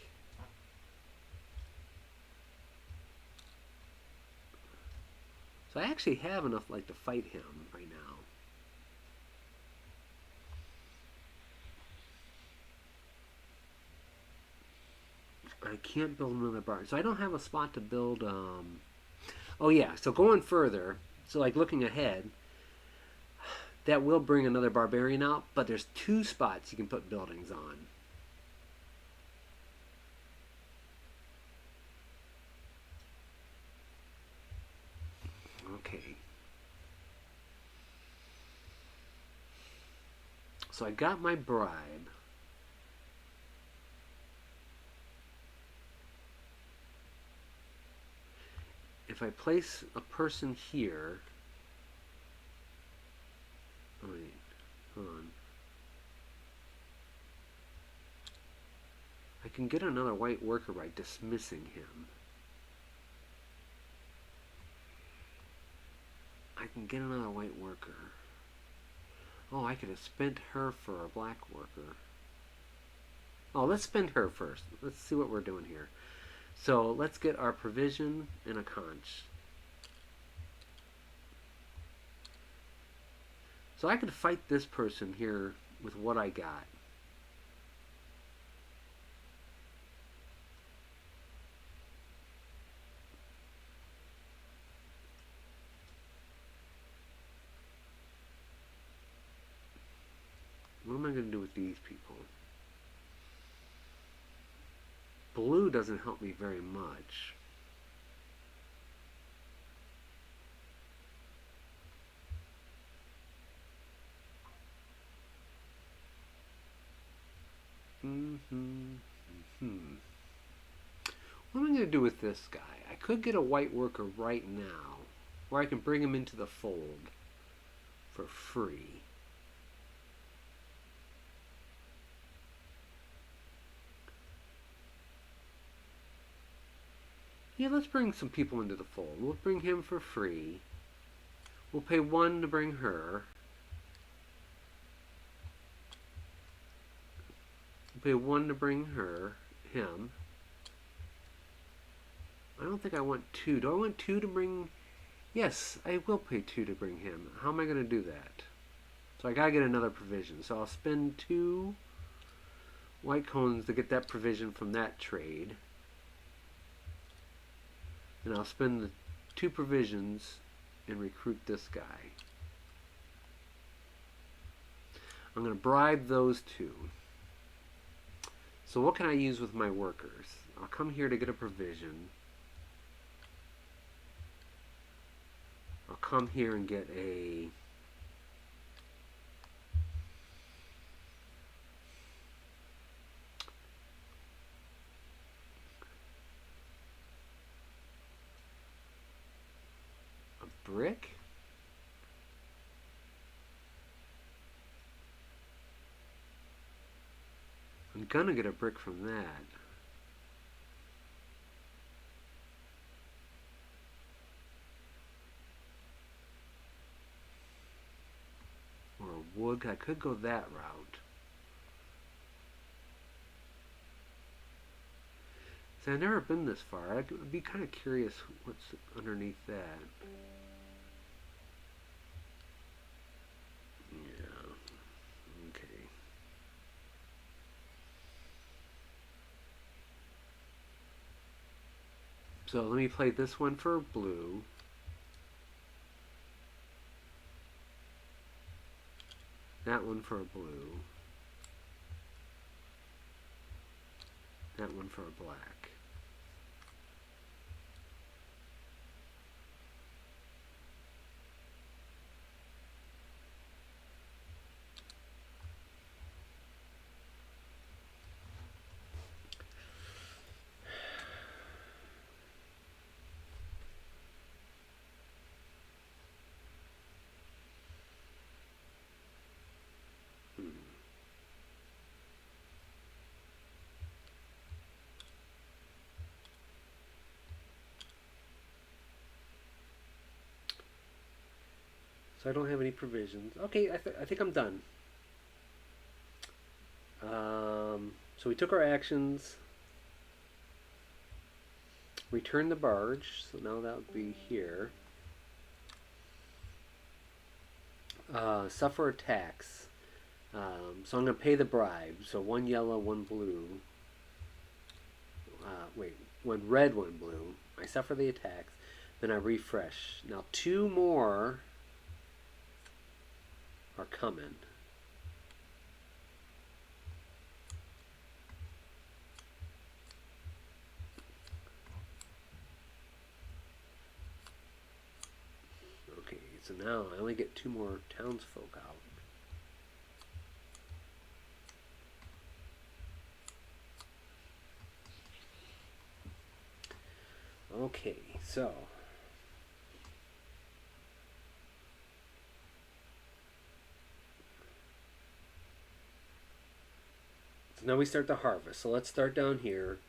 So I actually have enough to fight him right now. I can't build another barn. So I don't have a spot to build. Oh yeah, so going further, so looking ahead, that will bring another barbarian out, but there's 2 spots you can put buildings on. Okay. So I got my bribe. If I place a person here, oh wait, hold on. I can get another white worker by dismissing him. I can get another white worker. Oh, I could have spent her for a black worker. Oh, let's spend her first. Let's see what we're doing here. So let's get our provision and a conch. So I could fight this person here with what I got. What am I going to do with these people? Blue doesn't help me very much. What am I going to do with this guy? I could get a white worker right now, or I can bring him into the fold for free. Yeah, let's bring some people into the fold. We'll bring him for free. We'll pay 1 to bring her. We'll pay 1 to bring him. I don't think I want 2. Do I want 2 to bring... Yes, I will pay 2 to bring him. How am I going to do that? So I gotta get another provision. So I'll spend 2 white cones to get that provision from that trade. And I'll spend the 2 provisions and recruit this guy. I'm going to bribe those 2. So what can I use with my workers? I'll come here to get a provision. I'll come here and get a... brick? I'm gonna get a brick from that. Or a wood. I could go that route. See, I've never been this far. I'd be kind of curious what's underneath that. Yeah. Okay. So let me play this one for blue. That one for a blue. That one for a black. So I don't have any provisions. Okay, I think I'm done. So we took our actions. Return the barge. So now that would be here. Suffer a tax. So I'm going to pay the bribe. So 1 yellow, 1 blue. Wait, 1 red, 1 blue. I suffer the attacks. Then I refresh. Now 2 more are coming. Okay, so now I only get 2 more townsfolk out. Okay, so now we start the harvest. So let's start down here.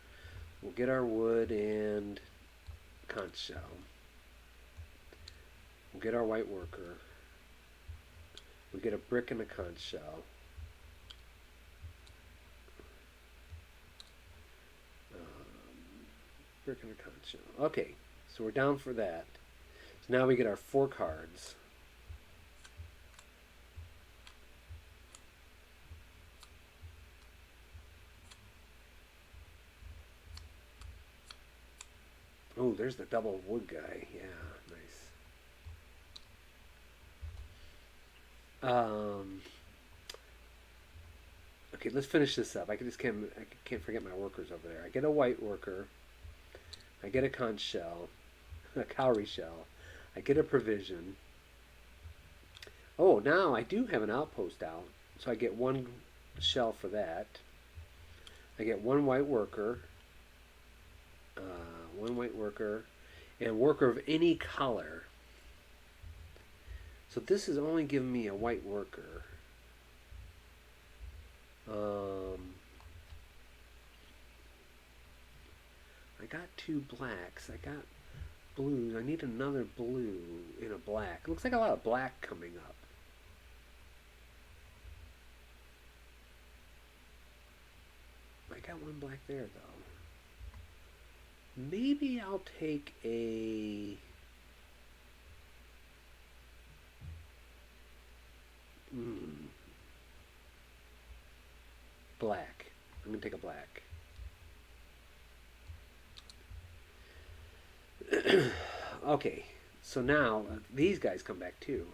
We'll get our wood and conch shell. We'll get our white worker. We get a brick and a conch shell. Brick and a conch shell. Okay, so we're down for that. So now we get our 4 cards. Oh, there's the double wood guy. Yeah, nice. Okay, let's finish this up. I can't forget my workers over there. I get a white worker. I get a conch shell, a cowrie shell. I get a provision. Oh, now I do have an outpost out, so I get 1 shell for that. I get 1 white worker, 1 white worker, and worker of any color. So this is only giving me a white worker. I got 2 blacks. I got blues. I need another blue in a black. It looks like a lot of black coming up. I got 1 black there, though. Maybe I'll take a... black. I'm going to take a black. Okay, so now these guys come back too.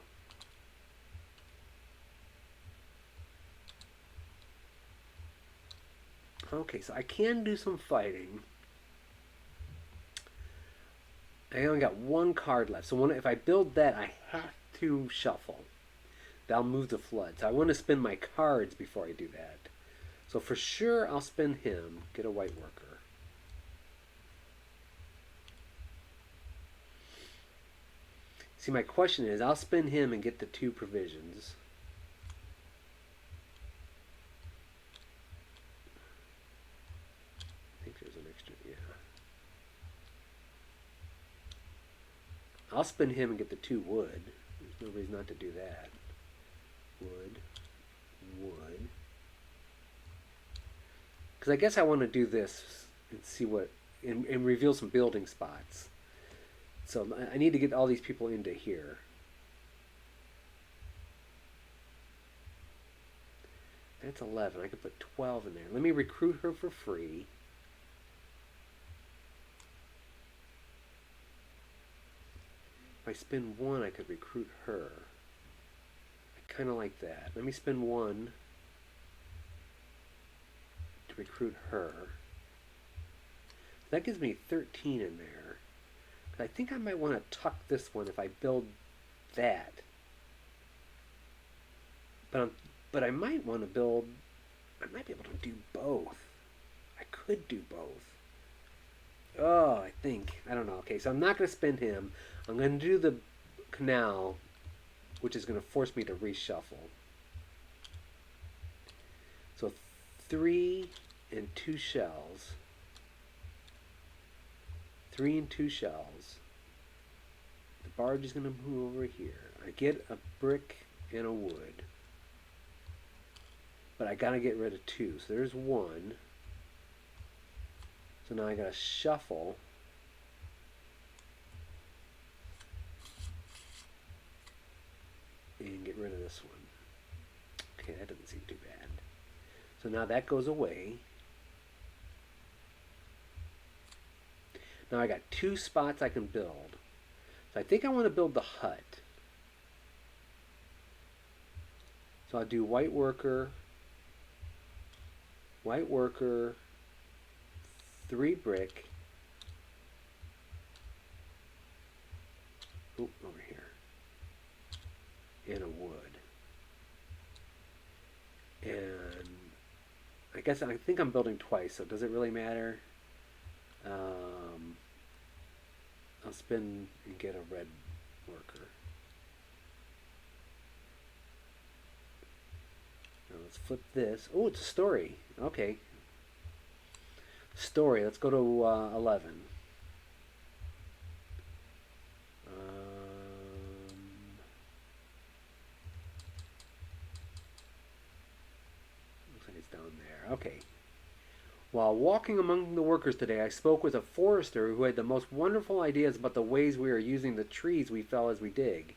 Okay, so I can do some fighting. I only got 1 card left, so if I build that, I have to shuffle. That'll move the flood. So I want to spend my cards before I do that. So for sure, I'll spend him, get a white worker. See, my question is, I'll spend him and get the 2 provisions. I think there's an extra, yeah. I'll spend him and get the 2 wood. There's no reason not to do that. Wood, wood. Because I guess I want to do this and see what, and reveal some building spots. So I need to get all these people into here. That's 11. I could put 12 in there. Let me recruit her for free. If I spend 1, I could recruit her. I kind of like that. Let me spend 1 to recruit her. That gives me 13 in there. I think I might want to tuck this one if I build that. But I might want to build... I might be able to do both. I could do both. Oh, I think. I don't know. Okay, so I'm not going to spend him. I'm going to do the canal, which is going to force me to reshuffle. So 3 and 2 shells. 3 and 2 shells. The barge is going to move over here. I get a brick and a wood. But I got to get rid of 2. So there's 1. So now I got to shuffle. And get rid of this one. Okay, that doesn't seem too bad. So now that goes away. Now I got 2 spots I can build. So I think I want to build the hut. So I'll do white worker, 3 brick. Oh, over here. And a wood. And I think I'm building twice, so does it really matter? I'll spin and get a red worker. Now let's flip this. Oh, it's a story. Okay. Story. Let's go to 11. Looks like it's down there. Okay. While walking among the workers today, I spoke with a forester who had the most wonderful ideas about the ways we are using the trees we fell as we dig.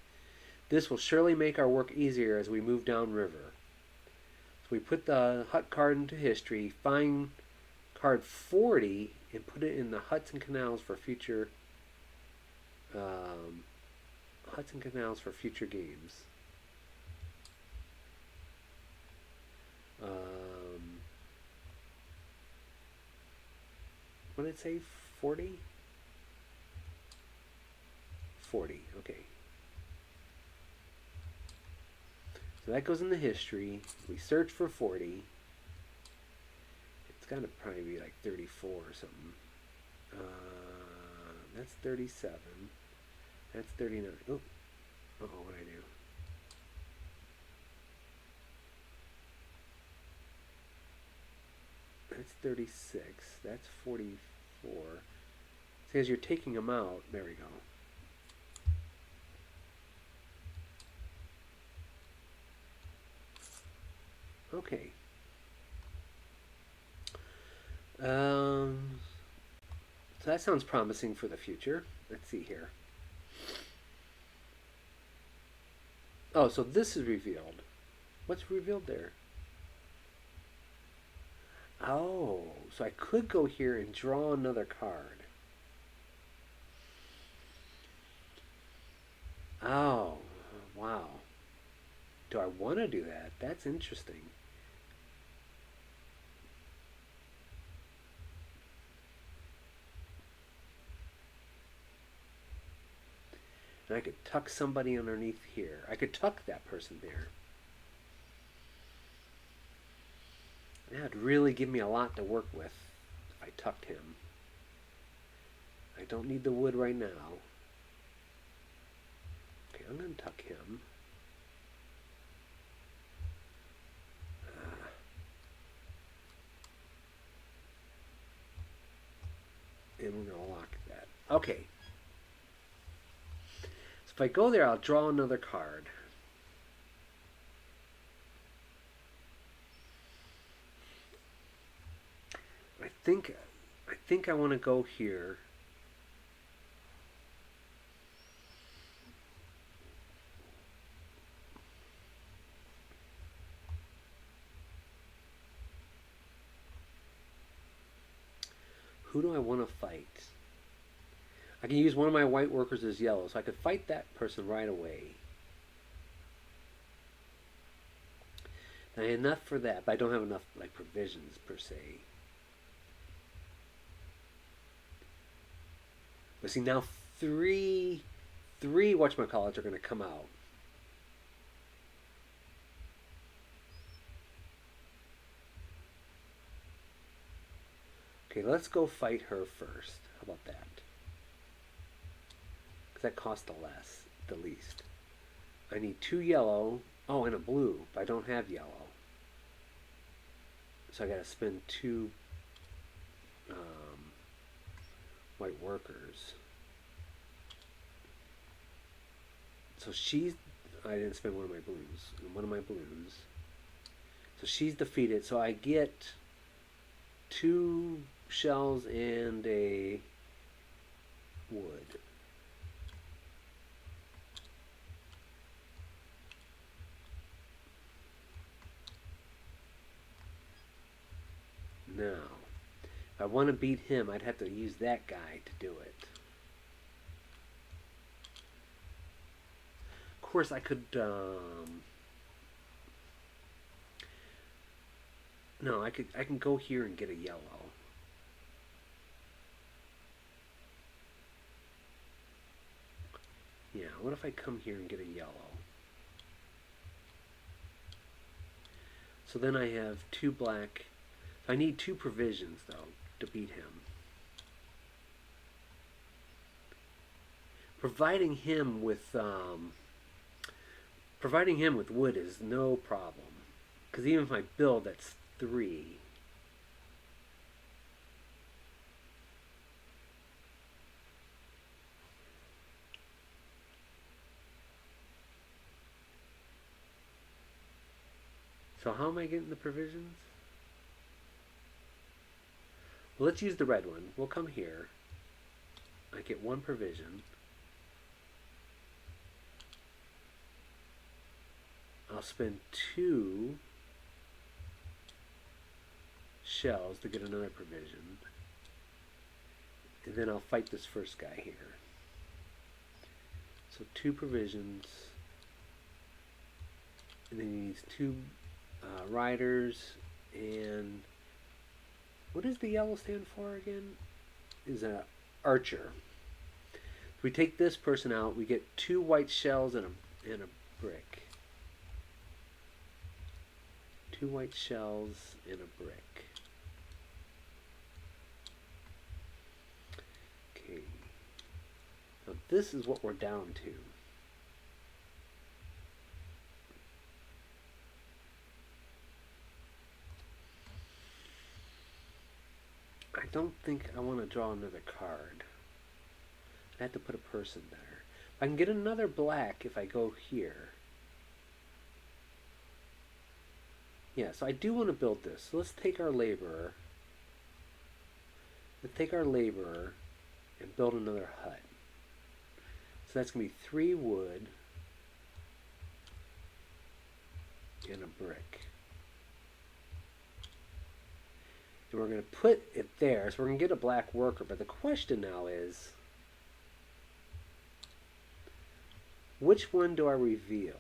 This will surely make our work easier as we move downriver. So we put the hut card into history, find card 40, and put it in the huts and canals for future games. What did it say? 40? 40, okay. So that goes in the history. We search for 40. It's got to probably be like 34 or something. That's 37. That's 39. Oh, uh-oh, what did I do? That's 36. That's 44. See, as you're taking them out, there we go. Okay. So that sounds promising for the future. Let's see here. Oh, so this is revealed. What's revealed there? Oh, so I could go here and draw another card. Oh, wow. Do I want to do that? That's interesting. And I could tuck somebody underneath here. I could tuck that person there. That'd really give me a lot to work with if I tucked him. I don't need the wood right now. Okay, I'm going to tuck him. And we're going to lock that. Okay. So if I go there, I'll draw another card. I think I want to go here. Who do I want to fight? I can use one of my white workers as yellow, so I could fight that person right away. Now, enough for that, but I don't have enough like provisions per se. But see, now three whatchamacallits are going to come out. Okay, let's go fight her first. How about that? Because that costs the least. I need 2 yellow. Oh, and a blue, but I don't have yellow. So I got to spend 2 white workers. So I didn't spend one of my blues. So she's defeated. So I get 2 shells and a wood. Now, if I want to beat him, I'd have to use that guy to do it. Of course, I could. No, I can go here and get a yellow. Yeah, what if I come here and get a yellow? So then I have 2 black. I need 2 provisions, though, to beat him. providing him with wood is no problem. Because even if I build, that's 3. So how am I getting the provisions? Well, let's use the red one. We'll come here. I get 1 provision. I'll spend 2 shells to get another provision. And then I'll fight this first guy here. So 2 provisions. And then he needs 2 riders. And what does the yellow stand for again? Is a archer. If we take this person out, we get 2 white shells and a brick. 2 white shells and a brick. Okay. So this is what we're down to. I don't think I want to draw another card. I have to put a person there. I can get another black if I go here. Yeah, so I do want to build this. So let's take our laborer. Let's take our laborer and build another hut. So that's going to be 3 wood and a brick. And we're going to put it there. So we're going to get a black worker. But the question now is, which one do I reveal?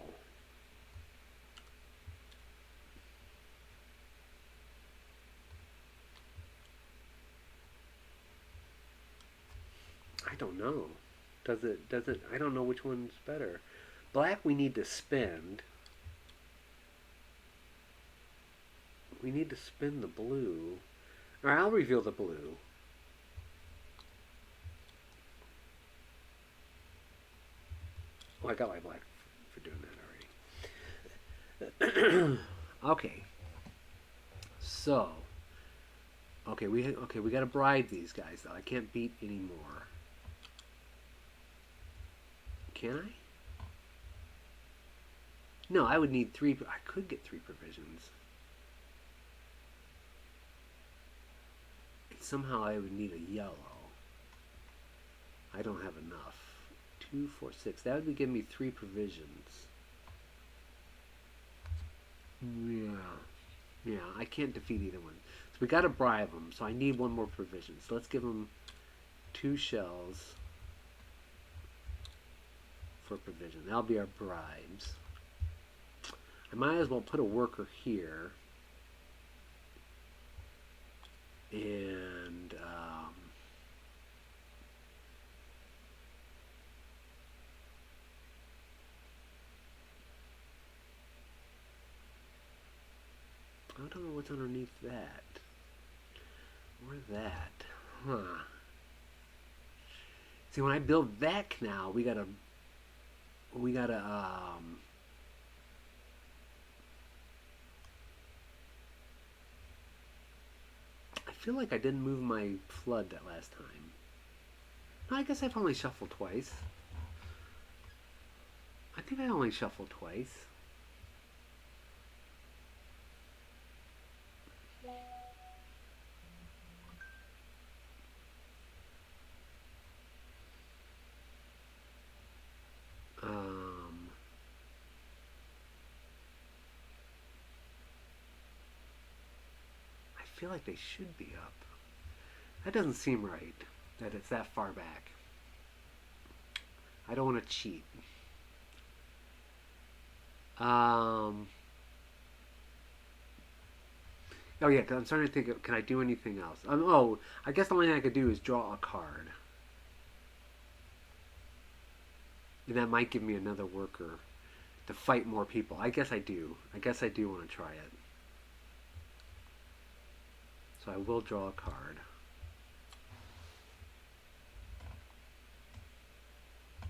I don't know. Does it, I don't know which one's better. Black we need to spend. We need to spend the blue. Alright, I'll reveal the blue. Oh, I got my black for doing that already. Okay. So, we got to bribe these guys though. I can't beat anymore. Can I? No, I would need 3. I could get 3 provisions. And somehow I would need a yellow. I don't have enough. 2, 4, 6. That would be giving me 3 provisions. Yeah, I can't defeat either one. So we got to bribe them. So I need 1 more provision. So let's give them 2 shells for provision. That'll be our bribes. I might as well put a worker here. And I don't know what's underneath that. Or that. Huh. See, when I build that canal, we gotta I feel like I didn't move my flood that last time. No, I guess I've only shuffled twice. I think I only shuffled twice. I feel like they should be up. That doesn't seem right, that it's that far back. I don't want to cheat. Oh yeah, 'cause I'm starting to think of, can I do anything else? Oh, I guess the only thing I could do is draw a card. And that might give me another worker to fight more people. I guess I do. I guess I do want to try it. So I will draw a card.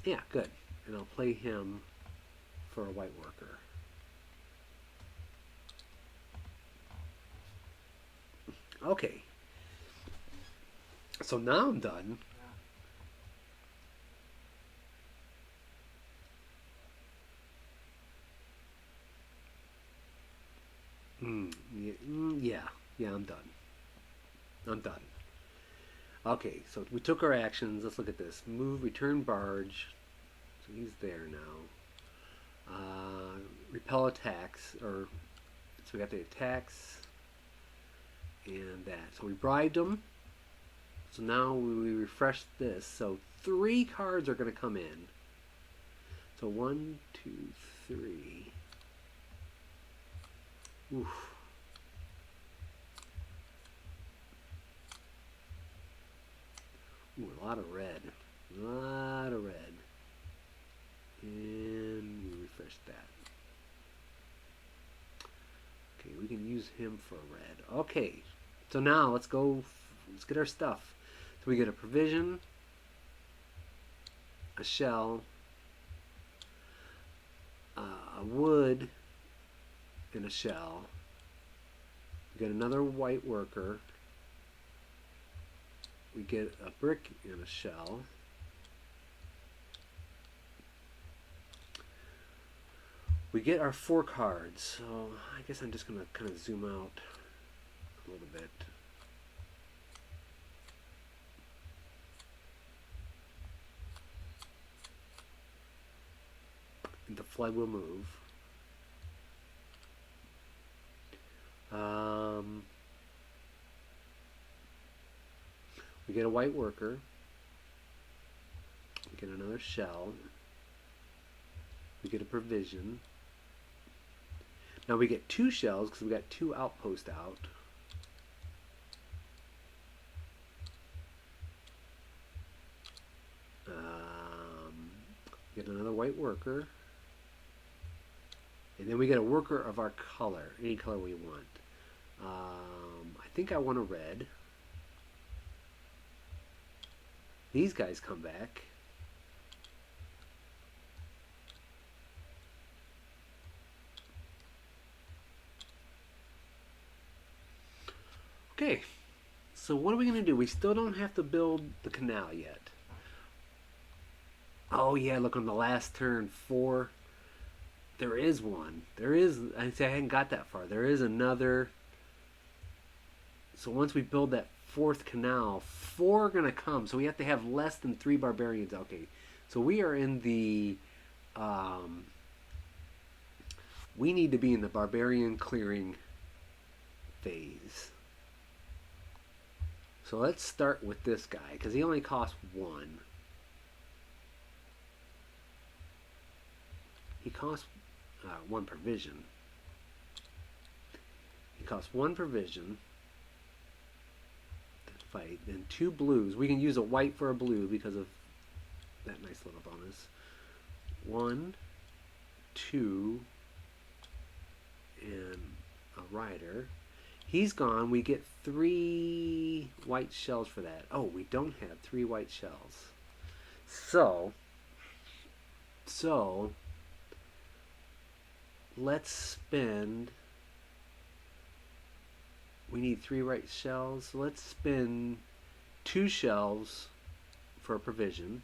Yeah, good. And I'll play him for a white worker. Okay. So now I'm done. Yeah, yeah, I'm done. I'm done. Okay, so we took our actions. Let's look at this. Move, return barge. So he's there now. Repel attacks, or so we got the attacks and that. So we bribed him. So now we refresh this. So 3 cards are going to come in. So 1, 2, 3. Oof. Ooh, a lot of red. A lot of red. And we refresh that. Okay, we can use him for red. Okay, so now let's go. Let's get our stuff. So we get a provision, a shell, a wood, and a shell. We get another white worker. We get a brick and a shell. We get our 4 cards. So I guess I'm just going to kind of zoom out a little bit. The flag will move. We get a white worker. We get another shell. We get a provision. Now we get 2 shells because we got 2 outposts out. Get another white worker. And then we get a worker of our color, any color we want. I think I want a red. These guys come back. Okay, so what are we going to do? We still don't have to build the canal yet. Oh yeah, look on the last turn, 4. There is one. There is, I hadn't got that far. There is another. So once we build that 4th canal, 4 are going to come. So we have to have less than 3 barbarians. Okay, so we are in the, we need to be in the barbarian clearing phase. So let's start with this guy, because he only costs 1. He costs 1 provision. He costs 1 provision to fight, then 2 blues. We can use a white for a blue because of that nice little bonus. 1, 2, and a rider. He's gone. We get 3 white shells for that. Oh, we don't have 3 white shells. So let's spend. We need 3 white shells. So let's spend 2 shells for a provision.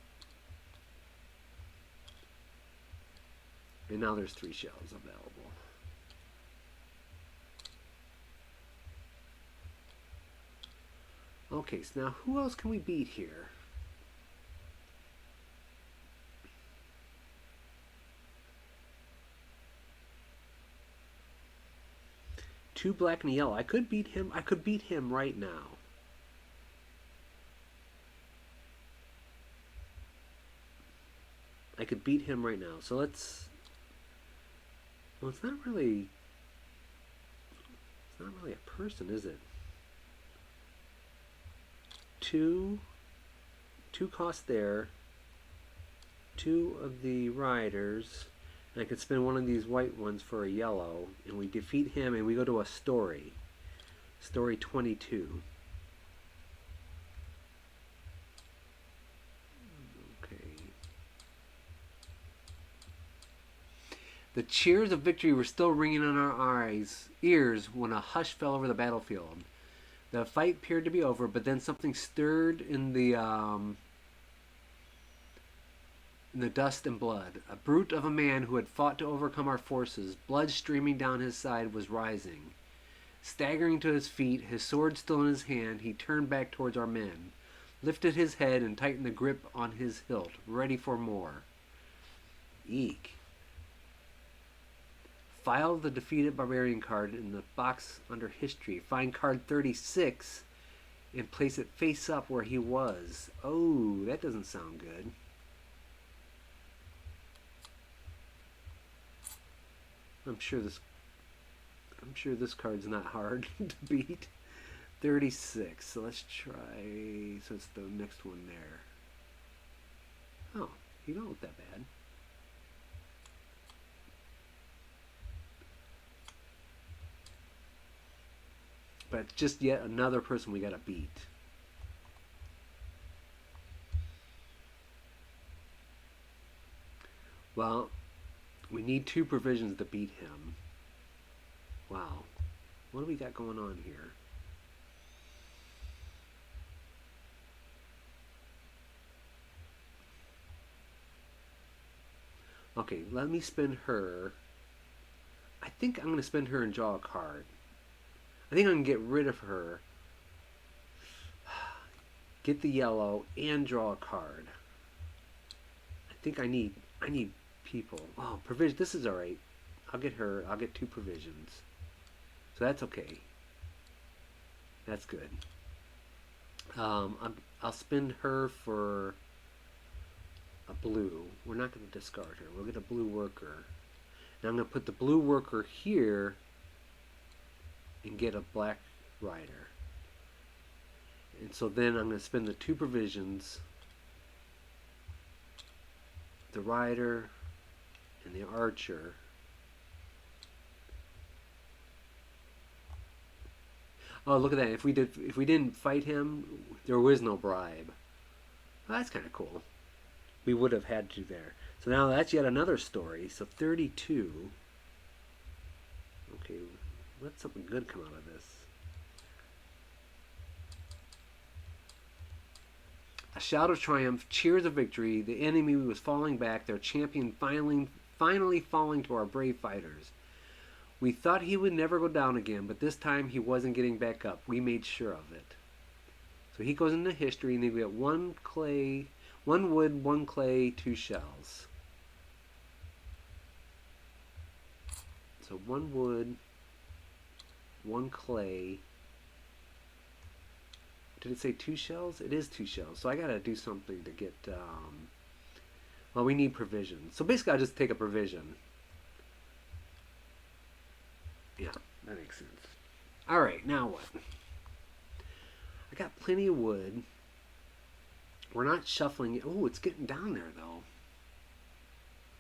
And now there's 3 shells available. Okay, so now who else can we beat here? Two black and a yellow. I could beat him. I could beat him right now. I could beat him right now. So let's. Well, it's not really. It's not really a person, is it? 2 costs there. 2 of the riders. And I could spend 1 of these white ones for a yellow. And we defeat him and we go to a story. Story 22. Okay. The cheers of victory were still ringing in our ears when a hush fell over the battlefield. The fight appeared to be over, but then something stirred in the dust and blood. A brute of a man who had fought to overcome our forces, blood streaming down his side, was rising. Staggering to his feet, his sword still in his hand, he turned back towards our men, lifted his head, and tightened the grip on his hilt, ready for more. Eek. File the defeated barbarian card in the box under history. Find card 36 and place it face up where he was. Oh, that doesn't sound good. I'm sure this card's not hard to beat. 36. So let's try. So it's the next one there. Oh, you don't look that bad. But just yet another person we gotta beat. Well, we need 2 provisions to beat him. Wow. What do we got going on here? Okay, let me spend her. I think I'm going to spend her and draw a card. I think I can get rid of her, get the yellow, and draw a card. I think I need people. Oh, provision. This is all right. I'll get her. I'll get 2 provisions. So that's okay. That's good. I'll spend her for a blue. We're not going to discard her. We'll get a blue worker. Now I'm going to put the blue worker here and get a black rider. And so then I'm going to spend the 2 provisions, the rider and the archer. Oh, look at that. If we didn't fight him, there was no bribe. Oh, that's kind of cool. We would have had to there. So now that's yet another story. So 32. Okay, let something good come out of this. A shout of triumph, cheers of victory. The enemy was falling back, their champion finally falling to our brave fighters. We thought he would never go down again, but this time he wasn't getting back up. We made sure of it. So he goes into history, and then we got 1 wood, 1 clay, 2 shells. So 1 wood, 1 clay. Did it say 2 shells? It is 2 shells. So I gotta do something to get. Well, we need provisions. So basically, I'll just take a provision. Yeah, that makes sense. All right, now what? I got plenty of wood. We're not shuffling it. Oh, it's getting down there, though.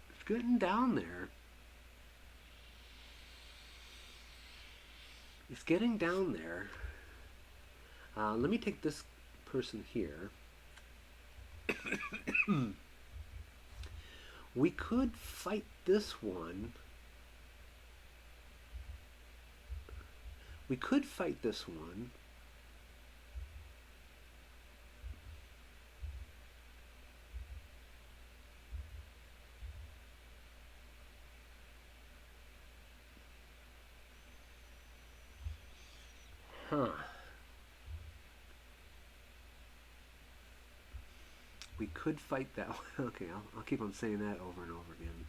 It's getting down there. It's getting down there. Let me take this person here. We could fight this one. We could fight this one. Huh. We could fight that one. Okay, I'll keep on saying that over and over again.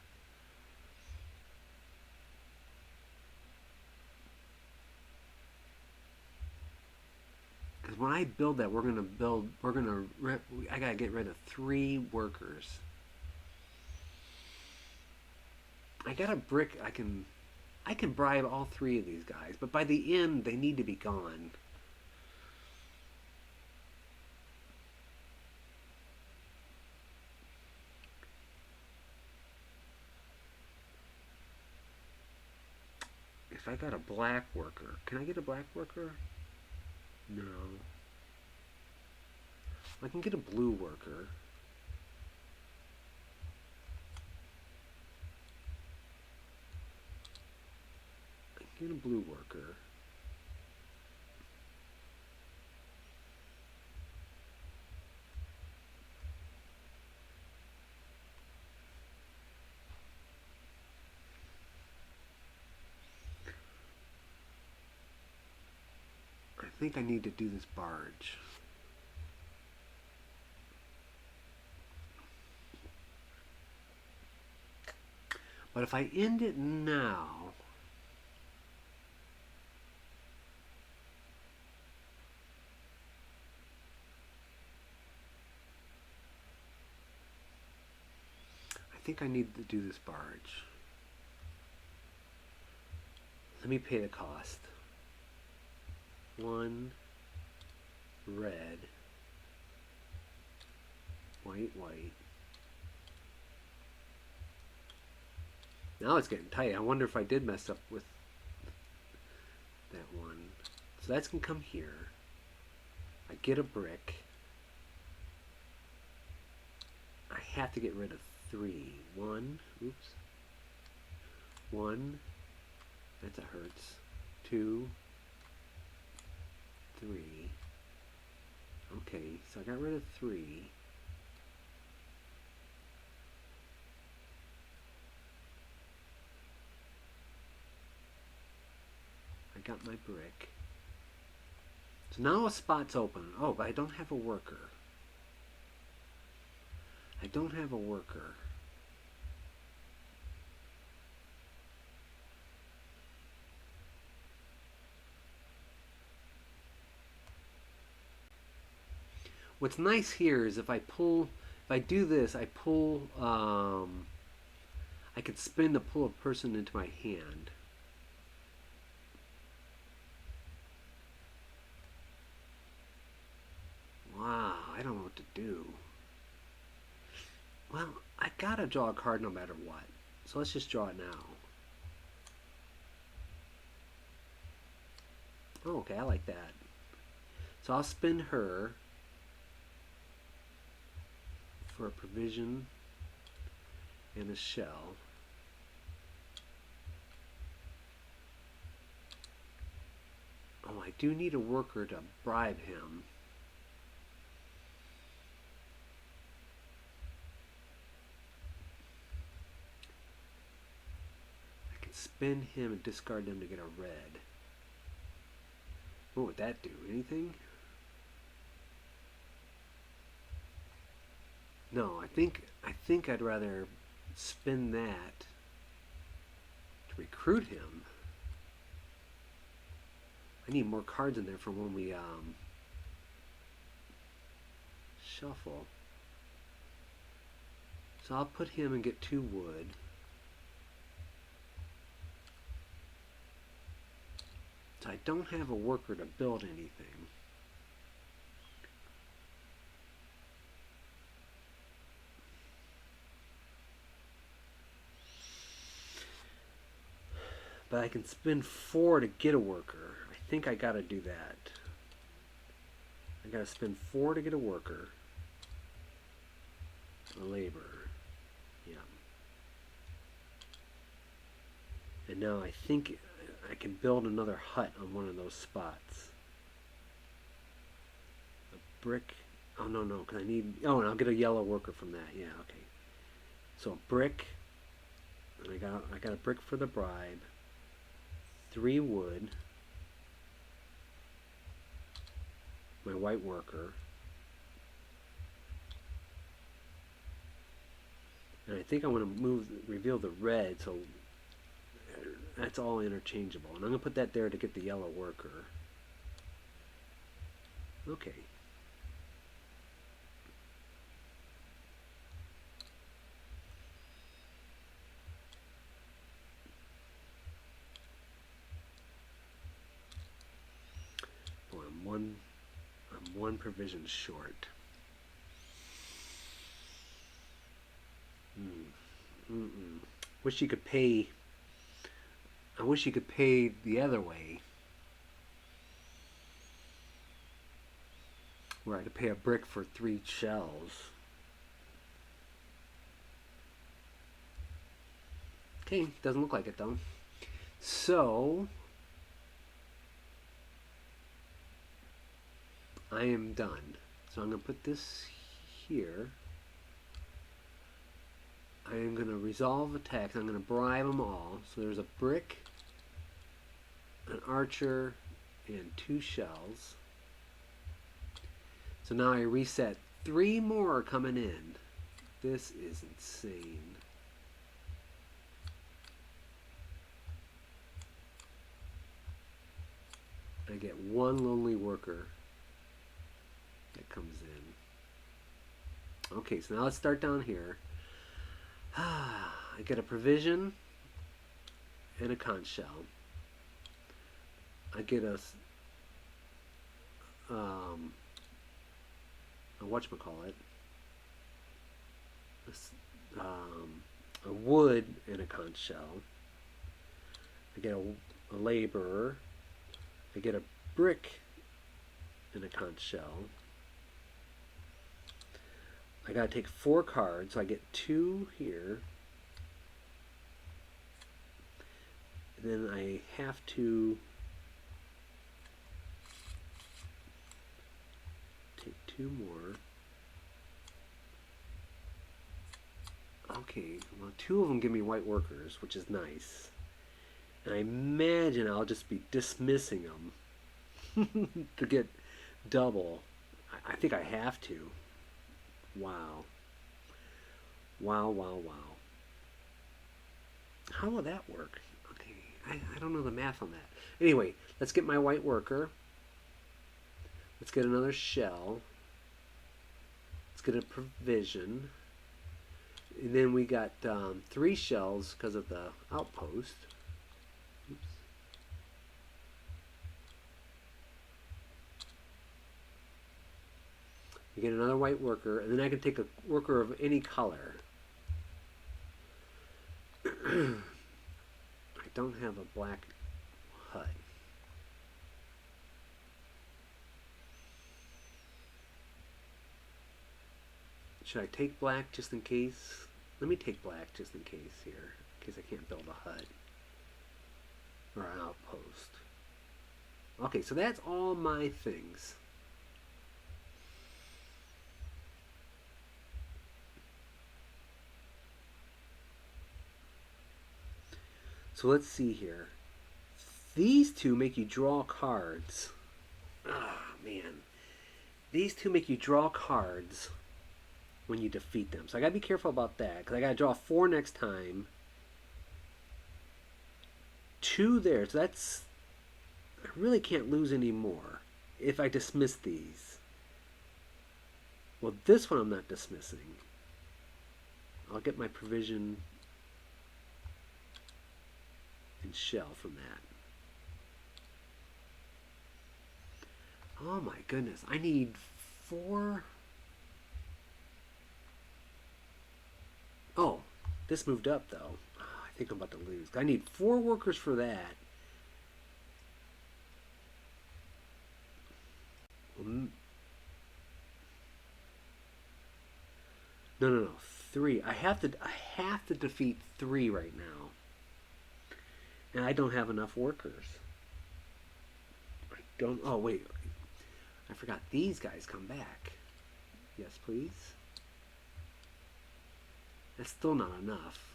Because when I build that, I gotta get rid of 3 workers. I got a brick. I can bribe all 3 of these guys, but by the end, they need to be gone. If I got a black worker, can I get a black worker? No. I can get a blue worker. And a blue worker. I think I need to do this barge. But if I end it now, I think I need to do this barge. Let me pay the cost. 1 red, white, white. Now it's getting tight. I wonder if I did mess up with that one. So that's going to come here. I get a brick. I have to get rid of 3. 1, oops. 1, that's a hurts. 2, 3. Okay, so I got rid of 3. I got my brick. So now a spot's open. Oh, but I don't have a worker. I don't have a worker. What's nice here is if I do this, I pull, I could spin to pull a person into my hand. Wow, I don't know what to do. Well, I gotta draw a card no matter what. So let's just draw it now. Oh, okay, I like that. So I'll spin her for a provision and a shell. Oh, I do need a worker to bribe him. I can spin him and discard them to get a red. What would that do? Anything? No, I think I'd rather spin that to recruit him. I need more cards in there for when we shuffle. So I'll put him and get 2 wood. So I don't have a worker to build anything. But I can spend 4 to get a worker. I think I gotta do that. I gotta spend 4 to get a worker. A labor. Yeah. And now I think I can build another hut on one of those spots. A brick. Oh, no, because I need... Oh, and I'll get a yellow worker from that. Yeah, okay. So a brick. And I got a brick for the bribe. 3 wood. My white worker. And I think I want to reveal the red, so that's all interchangeable. And I'm going to put that there to get the yellow worker. Okay. Boy, I'm one provision short. Wish you could pay. I wish you could pay the other way, where I could pay a brick for 3 shells. Okay, doesn't look like it though. So I am done. So I'm going to put this here. I am going to resolve attacks. I'm going to bribe them all. So there's a brick, an archer, and 2 shells. So now I reset. 3 more are coming in. This is insane. I get 1 lonely worker that comes in. Okay, so now let's start down here. I get a provision and a conch shell. I get a whatchamacallit, a wood and a conch shell. I get a laborer. I get a brick and a conch shell. I gotta take 4 cards, so I get 2 here. And then I have to take 2 more. Okay, well 2 of them give me white workers, which is nice. And I imagine I'll just be dismissing them to get double. I think I have to. Wow. Wow, wow, wow. How will that work? Okay, I don't know the math on that. Anyway, let's get my white worker. Let's get another shell. Let's get a provision. And then we got 3 shells because of the outpost. Oops. You get another white worker, and then I can take a worker of any color. I don't have a black hut. Should I take black just in case? Let me take black just in case here, in case I can't build a hut or an outpost. Okay, so that's all my things. So let's see here. These 2 make you draw cards. Ah, man. These 2 make you draw cards when you defeat them. So I gotta be careful about that, because I gotta draw 4 next time. 2 there. So that's... I really can't lose any more if I dismiss these. Well, this one I'm not dismissing. I'll get my provision and shell from that. Oh my goodness. I need 4... Oh, this moved up though. Oh, I think I'm about to lose. I need 4 workers for that. No. 3. I have to defeat 3 right now. And I don't have enough workers. I don't... Oh, wait. I forgot these guys come back. Yes, please. That's still not enough.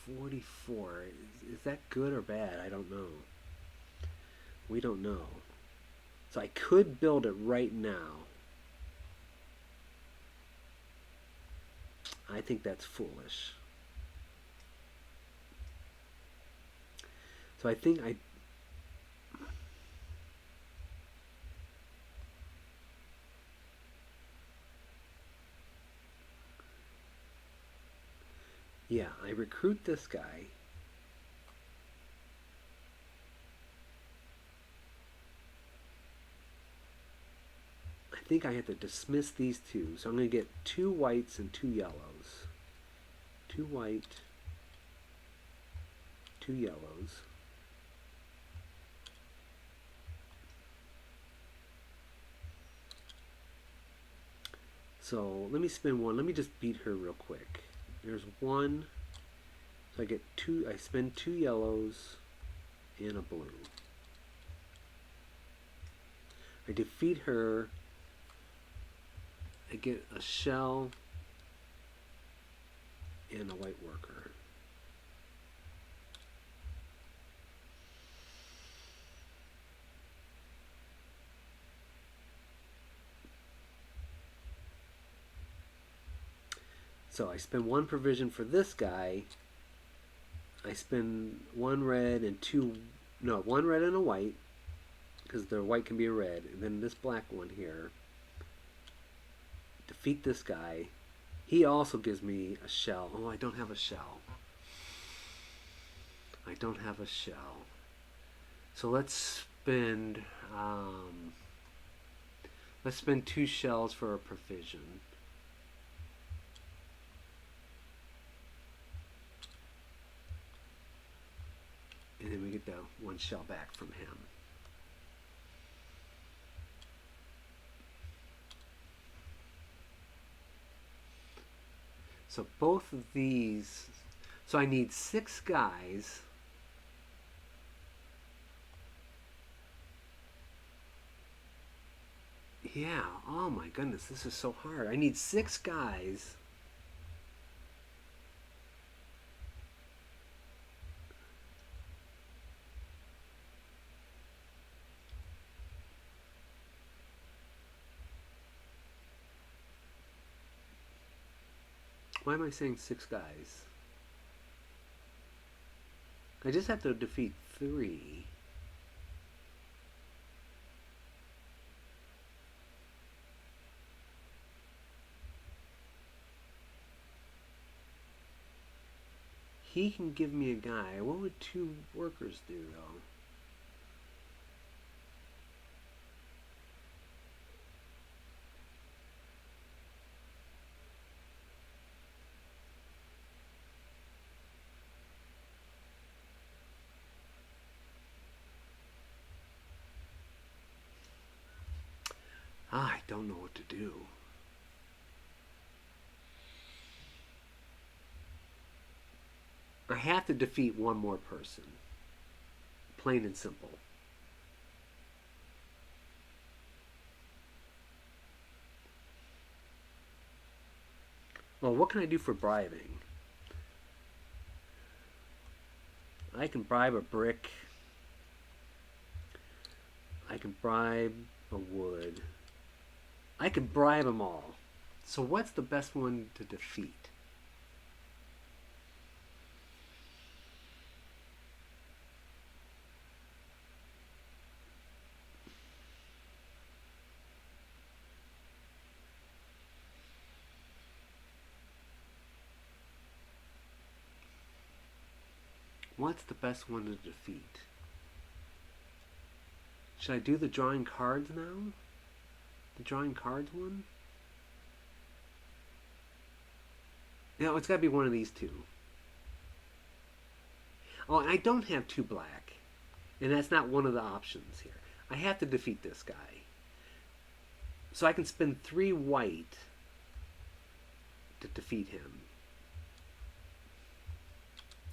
$44. Is that good or bad? I don't know. We don't know. So I could build it right now. I think that's foolish. So I think yeah, I recruit this guy. I think I have to dismiss these 2. So I'm going to get 2 whites and 2 yellows. 2 white, 2 yellows. So let me spin 1. Let me just beat her real quick. There's one. So I get two. I spend 2 yellows and a blue. I defeat her. I get a shell and a white worker. So I spend 1 provision for this guy. I spend 1 red and 2, no, 1 red and a white, because the white can be a red, and then this black one here. Defeat this guy. He also gives me a shell. Oh, I don't have a shell. I don't have a shell. So let's spend 2 shells for a provision. And then we get the 1 shell back from him. So both of these, so I need 6 guys. Yeah, oh my goodness, this is so hard. I need 6 guys. Why am I saying 6 guys? I just have to defeat 3. He can give me a guy. What would 2 workers do, though? I don't know what to do. I have to defeat 1 more person. Plain and simple. Well, what can I do for bribing? I can bribe a brick. I can bribe a wood. I can bribe them all. So what's the best one to defeat? What's the best one to defeat? Should I do the drawing cards now? The drawing cards one? No, it's got to be one of these 2. Oh, I don't have 2 black. And that's not one of the options here. I have to defeat this guy. So I can spend 3 white to defeat him.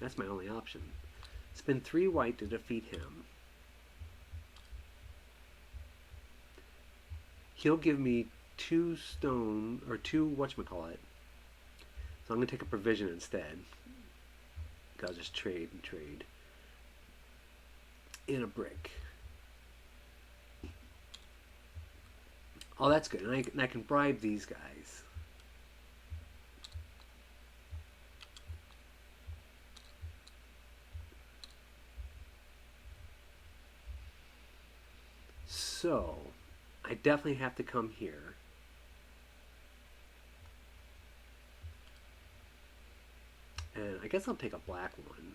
That's my only option. Spend 3 white to defeat him. He'll give me 2 stone, or 2 whatchamacallit. So I'm going to take a provision instead. I'll just trade and trade. In a brick. Oh, that's good. And I can bribe these guys. So, I definitely have to come here. And I guess I'll take a black one.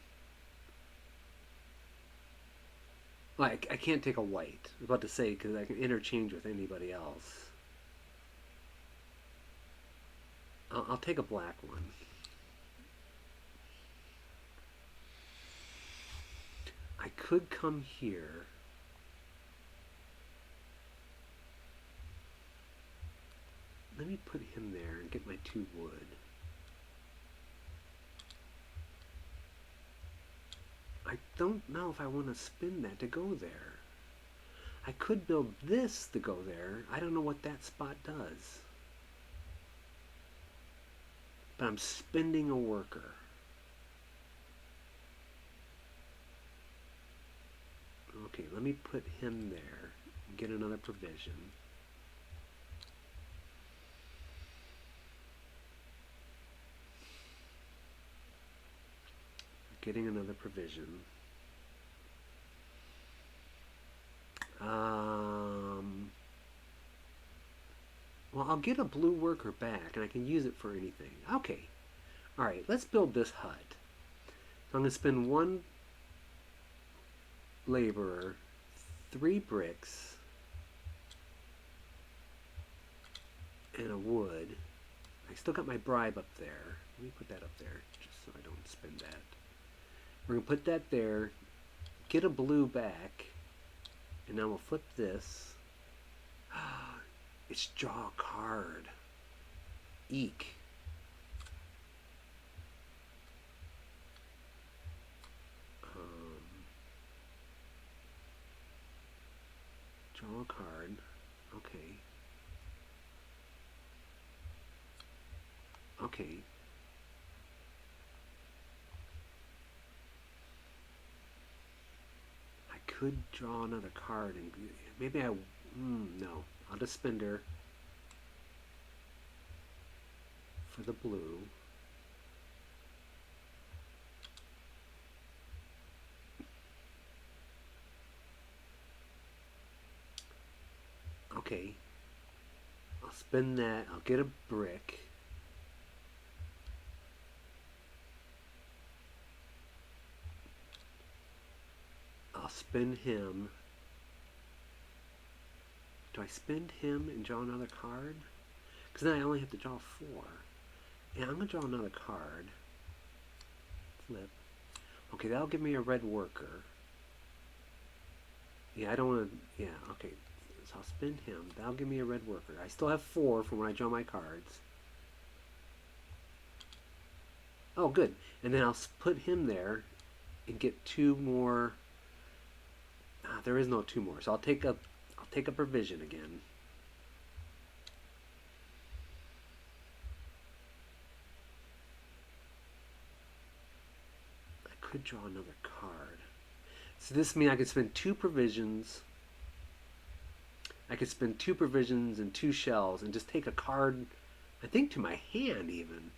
Well, I can't take a white. I was about to say, because I can interchange with anybody else. I'll take a black one. I could come here. Let me put him there and get my 2 wood. I don't know if I want to spin that to go there. I could build this to go there. I don't know what that spot does. But I'm spending a worker. Okay, let me put him there and get another provision. Getting another provision. Well, I'll get a blue worker back, and I can use it for anything. Okay. All right, let's build this hut. So I'm going to spend one laborer, 3 bricks, and a wood. I still got my bribe up there. Let me put that up there, just so I don't spend that. We're going to put that there, get a blue back, and now we'll flip this. It's draw a card. Eek. Draw a card. Okay. Okay. I could draw another card and maybe I. No. I'll just spend her for the blue. Okay. I'll spend that. I'll get a brick. I'll spend him. Do I spend him and draw another card? Because then I only have to draw 4. Yeah, I'm going to draw another card. Flip. Okay, that'll give me a red worker. Yeah, I don't want to... Yeah, okay. So I'll spend him. That'll give me a red worker. I still have 4 from when I draw my cards. Oh, good. And then I'll put him there and get 2 more... there is no 2 more. So I'll take a provision again. I could draw another card. So this means I could spend 2 provisions. I could spend 2 provisions and 2 shells and just take a card, I think to my hand even.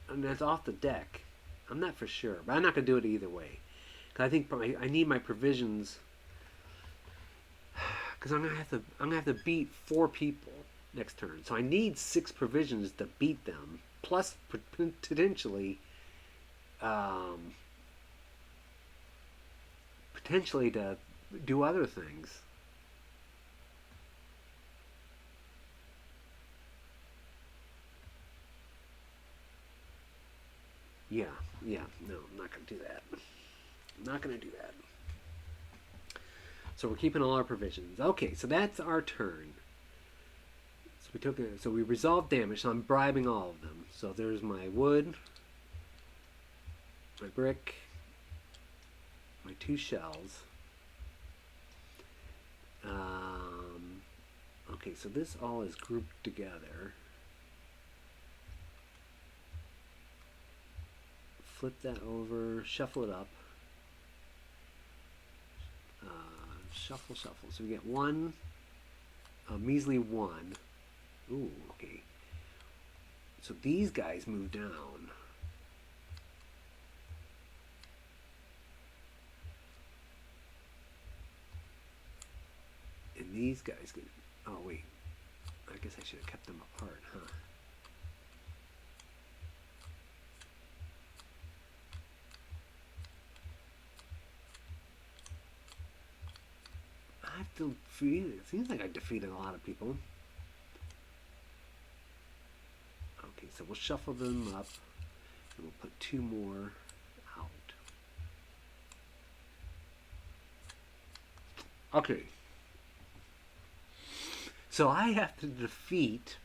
And that's off the deck. I'm not for sure, but I'm not going to do it either way. Because I think I need my provisions. Because I'm gonna have to beat 4 people next turn, so I need 6 provisions to beat them, plus potentially, to do other things. Yeah, no, I'm not gonna do that. I'm not gonna do that. So we're keeping all our provisions. Okay, so that's our turn. So we resolved damage. So I'm bribing all of them. So there's my wood, my brick, my 2 shells. Okay, so this all is grouped together. Flip that over, shuffle it up. Shuffle. So we get 1, a measly 1. Ooh, okay. So these guys move down. And these guys get... Oh, wait. I guess I should have kept them apart, huh? It seems like I defeated a lot of people. Okay, so we'll shuffle them up, and we'll put 2 more out. Okay. So I have to defeat...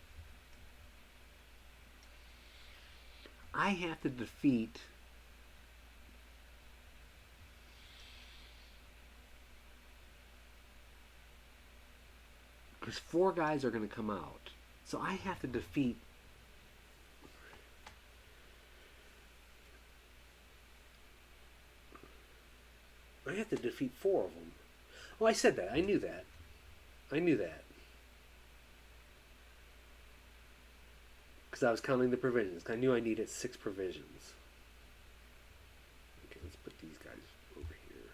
because 4 guys are going to come out. So I have to defeat... I have to defeat 4 of them. Oh, I said that. I knew that. I knew that. Because I was counting the provisions. I knew I needed 6 provisions. Okay, let's put these guys over here.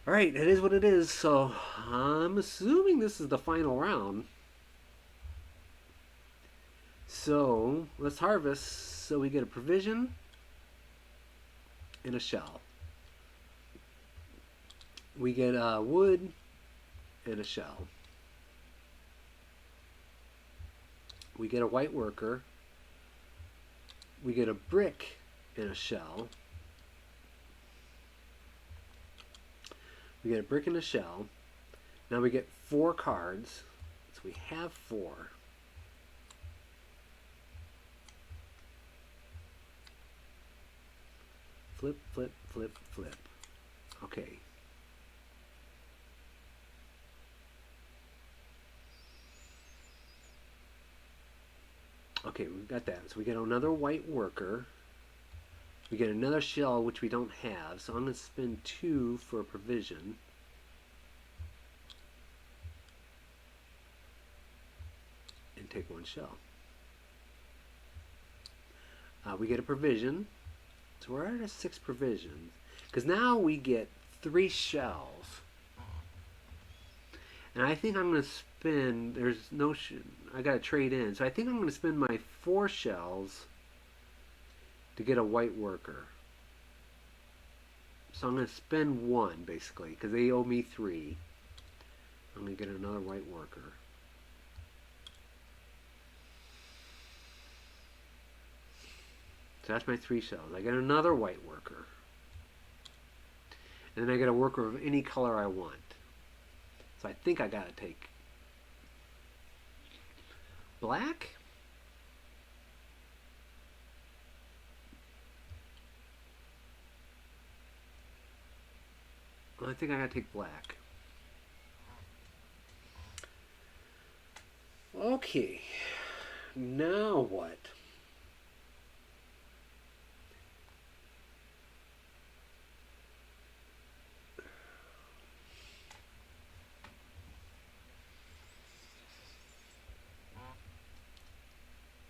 Alright, it is what it is. So, I'm assuming this is the final round. So, let's harvest. So we get a provision and a shell. We get wood and a shell. We get a white worker. We get a brick and a shell. We get a brick and a shell. Now we get 4 cards. So we have 4. Flip, flip, flip, flip. Okay. Okay, we've got that. So we get another white worker. We get another shell, which we don't have. So I'm going to spend 2 for a provision. And take 1 shell. We get a provision. So we're at 6 provisions. Because now we get 3 shells. And I think I'm going to spend... There's no... I got to trade in. So I think I'm going to spend my 4 shells to get a white worker. So I'm going to spend 1, basically. Because they owe me 3. I'm going to get another white worker. So that's my 3 shells. I get another white worker. And then I get a worker of any color I want. So I think I gotta take black. Well, I think I gotta take black. Okay. Now what?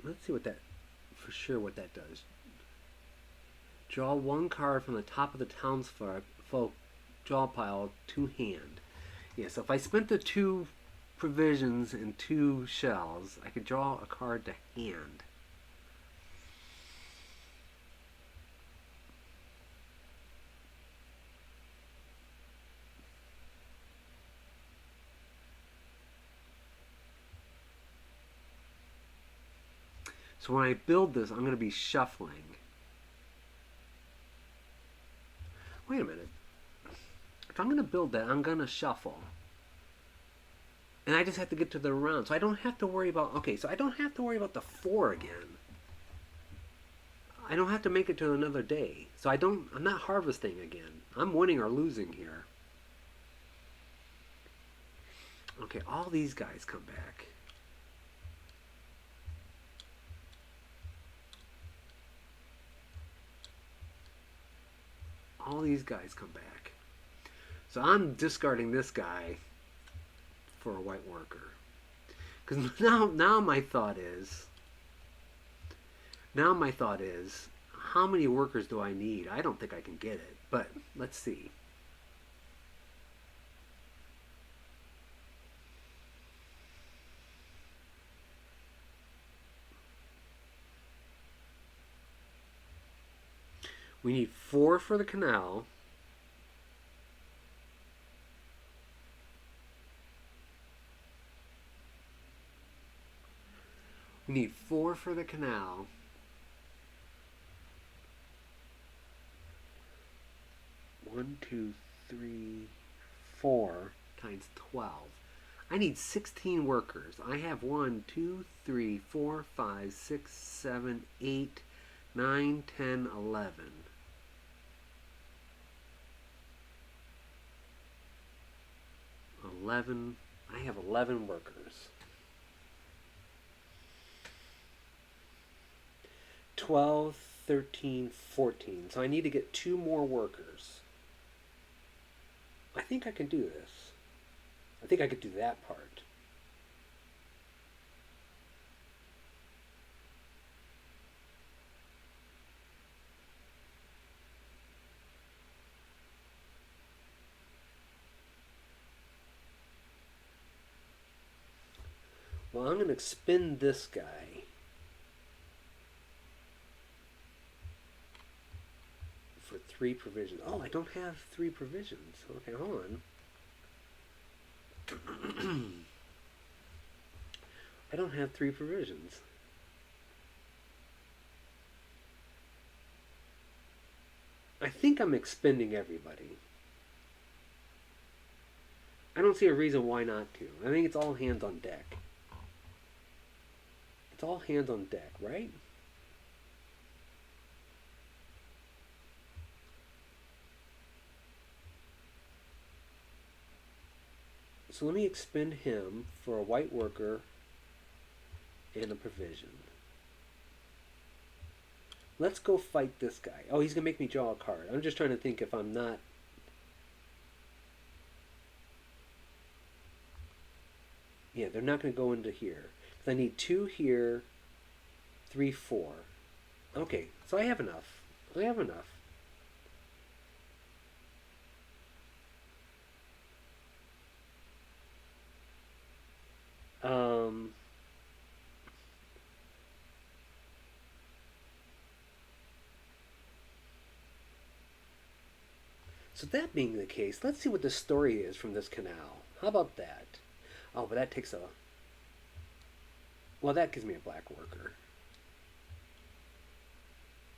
Let's see what that, for sure what that does. Draw 1 card from the top of the townsfolk draw pile to hand. Yeah, so if I spent the 2 provisions and 2 shells, I could draw a card to hand. So when I build this, I'm going to be shuffling. Wait a minute. If I'm going to build that, I'm going to shuffle. And I just have to get to the round. So I don't have to worry about... Okay, so I don't have to worry about the 4 again. I don't have to make it to another day. So I'm not harvesting again. I'm winning or losing here. Okay, all these guys come back. All these guys come back. So I'm discarding this guy for a white worker. Because now my thought is, how many workers do I need? I don't think I can get it, but let's see. We need 4 for the canal. We need 4 for the canal. One, 2, 3, 4 times 12. I need 16 workers. I have 1, 2, 3, 4, 5, 6, 7, 8, 9, 10, 11. 11. I have 11 workers. 12, 13, 14. So I need to get 2 more workers. I think I can do this. I think I could do that part. Well, I'm going to spin this guy for 3 provisions. Oh, I don't have 3 provisions. Okay, hold on. I don't have 3 provisions. I think I'm expending everybody. I don't see a reason why not to. I think it's all hands on deck. It's all hands on deck, right? So let me expend him for a white worker and a provision. Let's go fight this guy. Oh, he's going to make me draw a card. I'm just trying to think if I'm not... Yeah, they're not going to go into here. Because I need 2 here, 3, 4. Okay, so I have enough. I have enough. So that being the case, let's see what the story is from this canal. How about that? Oh, but that takes a... Well, that gives me a black worker.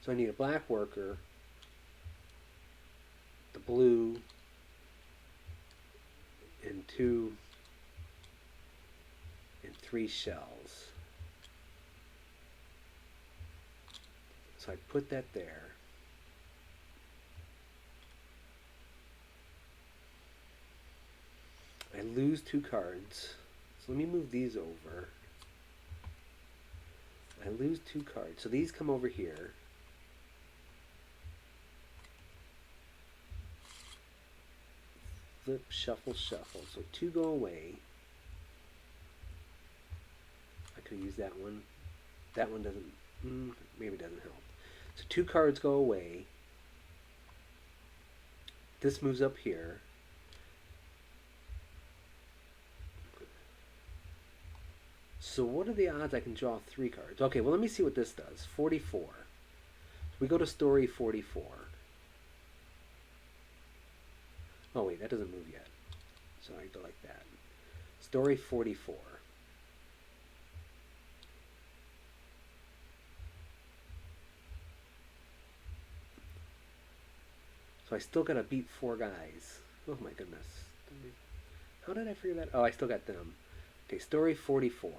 So I need a black worker, the blue, and 2 and 3 shells. So I put that there. I lose 2 cards. So let me move these over. I lose 2 cards. So these come over here. Flip, shuffle, shuffle. So 2 go away. I could use that one. That one doesn't, maybe doesn't help. So 2 cards go away. This moves up here. So what are the odds I can draw 3 cards? Okay, well let me see what this does. 44. We go to story 44. Oh wait, that doesn't move yet. So I go like that. Story 44. So I still gotta beat 4 guys. Oh my goodness. How did I figure that? Oh, I still got them. Okay, story 44.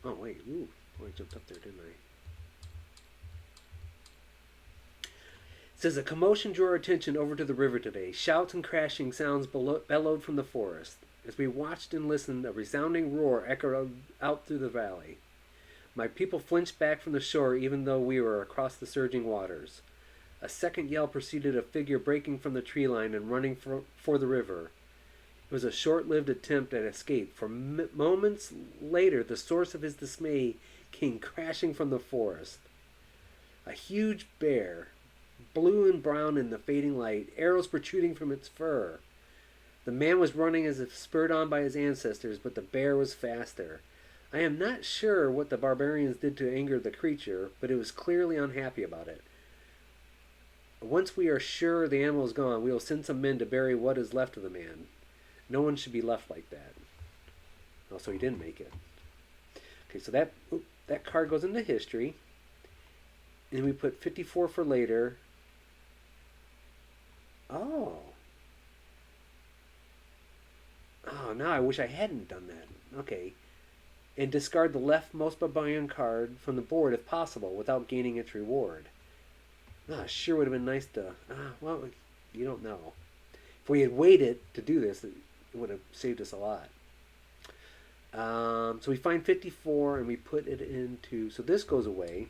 Oh wait, ooh, boy, I jumped up there, didn't I? It says a commotion drew our attention over to the river today. Shouts and crashing sounds bellowed from the forest. As we watched and listened, a resounding roar echoed out through the valley. My people flinched back from the shore even though we were across the surging waters. A second yell preceded a figure breaking from the tree line and running for the river. It was a short-lived attempt at escape, for moments later the source of his dismay came crashing from the forest. A huge bear, blue and brown in the fading light, arrows protruding from its fur. The man was running as if spurred on by his ancestors, but the bear was faster. I am not sure what the barbarians did to anger the creature, but it was clearly unhappy about it. Once we are sure the animal is gone, we will send some men to bury what is left of the man. No one should be left like that. Oh, so he didn't make it. Okay, so that card goes into history. And we put 54 for later. Oh. Oh, now I wish I hadn't done that. Okay. And discard the leftmost barbarian card from the board if possible without gaining its reward. Sure would have been nice to. Well, you don't know. If we had waited to do this, it would have saved us a lot. So we find 54 and we put it into. So this goes away.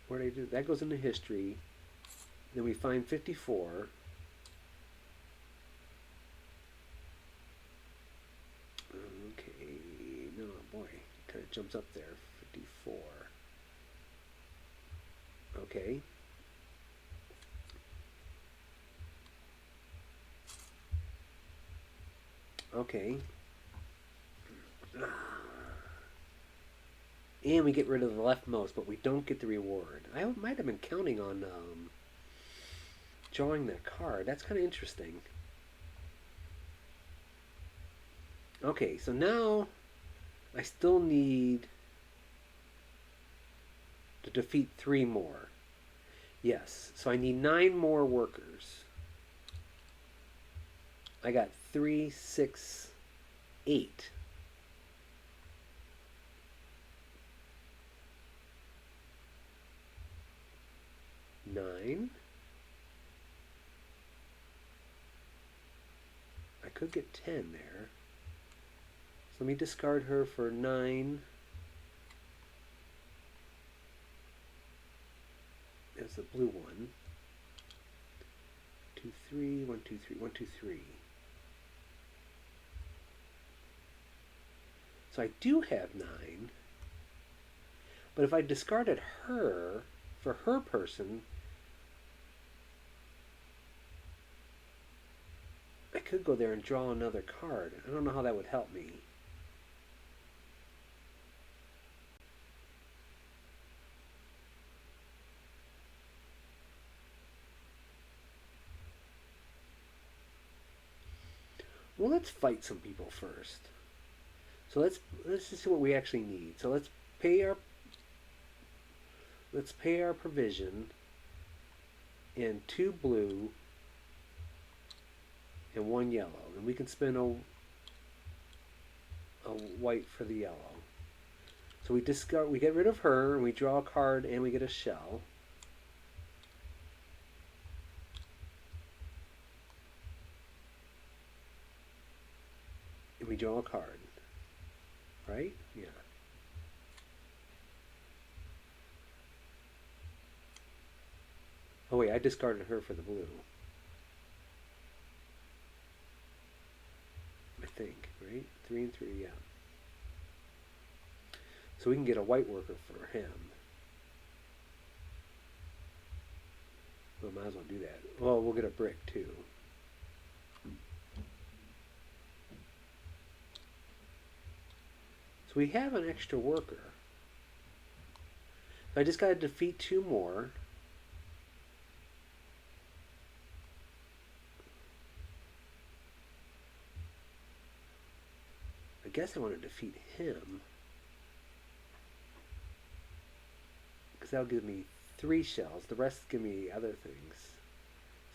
What did I do? That goes into history. Then we find 54. Okay. No, boy. Kind of jumps up there. 54. Okay. Okay. And we get rid of the leftmost, but we don't get the reward. I might have been counting on drawing that card. That's kind of interesting. Okay, so now I still need to defeat 3 more. Yes, so I need 9 more workers. I got 3, 6, 8. Nine. I could get 10 there. So let me discard her for 9. That's the blue one. 2, 3, 1, 2, 3, 1, 2, 3. So I do have 9. But if I discarded her for her person, I could go there and draw another card. I don't know how that would help me. Well, let's fight some people first. So let's just see what we actually need. So let's pay our provision in 2 blue and 1 yellow, and we can spend a white for the yellow. So we get rid of her, and we draw a card, and we get a shell. And we draw a card. Right? Yeah. Oh wait, I discarded her for the blue. I think, right? 3 and 3, yeah. So we can get a white worker for him. We might as well do that. Well, we'll get a brick too. So we have an extra worker. So I just got to defeat 2 more. I guess I want to defeat him. Because that'll give me 3 shells. The rest give me other things.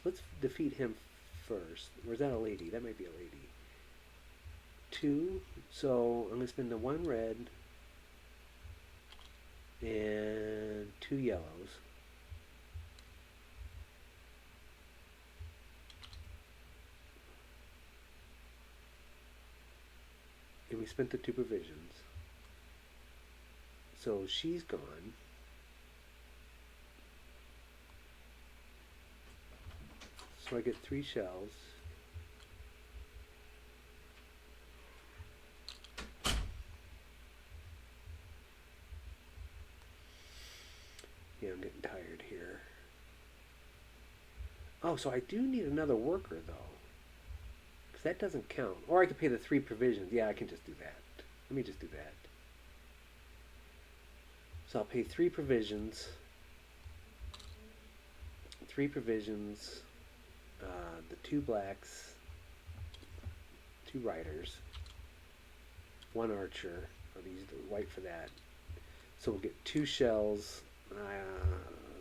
So let's defeat him first. Or is that a lady? That might be a lady. 2. So I'm going to spend the 1 red and 2 yellows. And we spent the 2 provisions. So she's gone. So I get 3 shells. Yeah, I'm getting tired here. Oh, so I do need another worker, though. Because that doesn't count. Or I could pay the 3 provisions. Yeah, I can just do that. Let me just do that. So I'll pay 3 provisions. 3 provisions. The 2 blacks. 2 riders. 1 archer. I'll use the white for that. So we'll get 2 shells.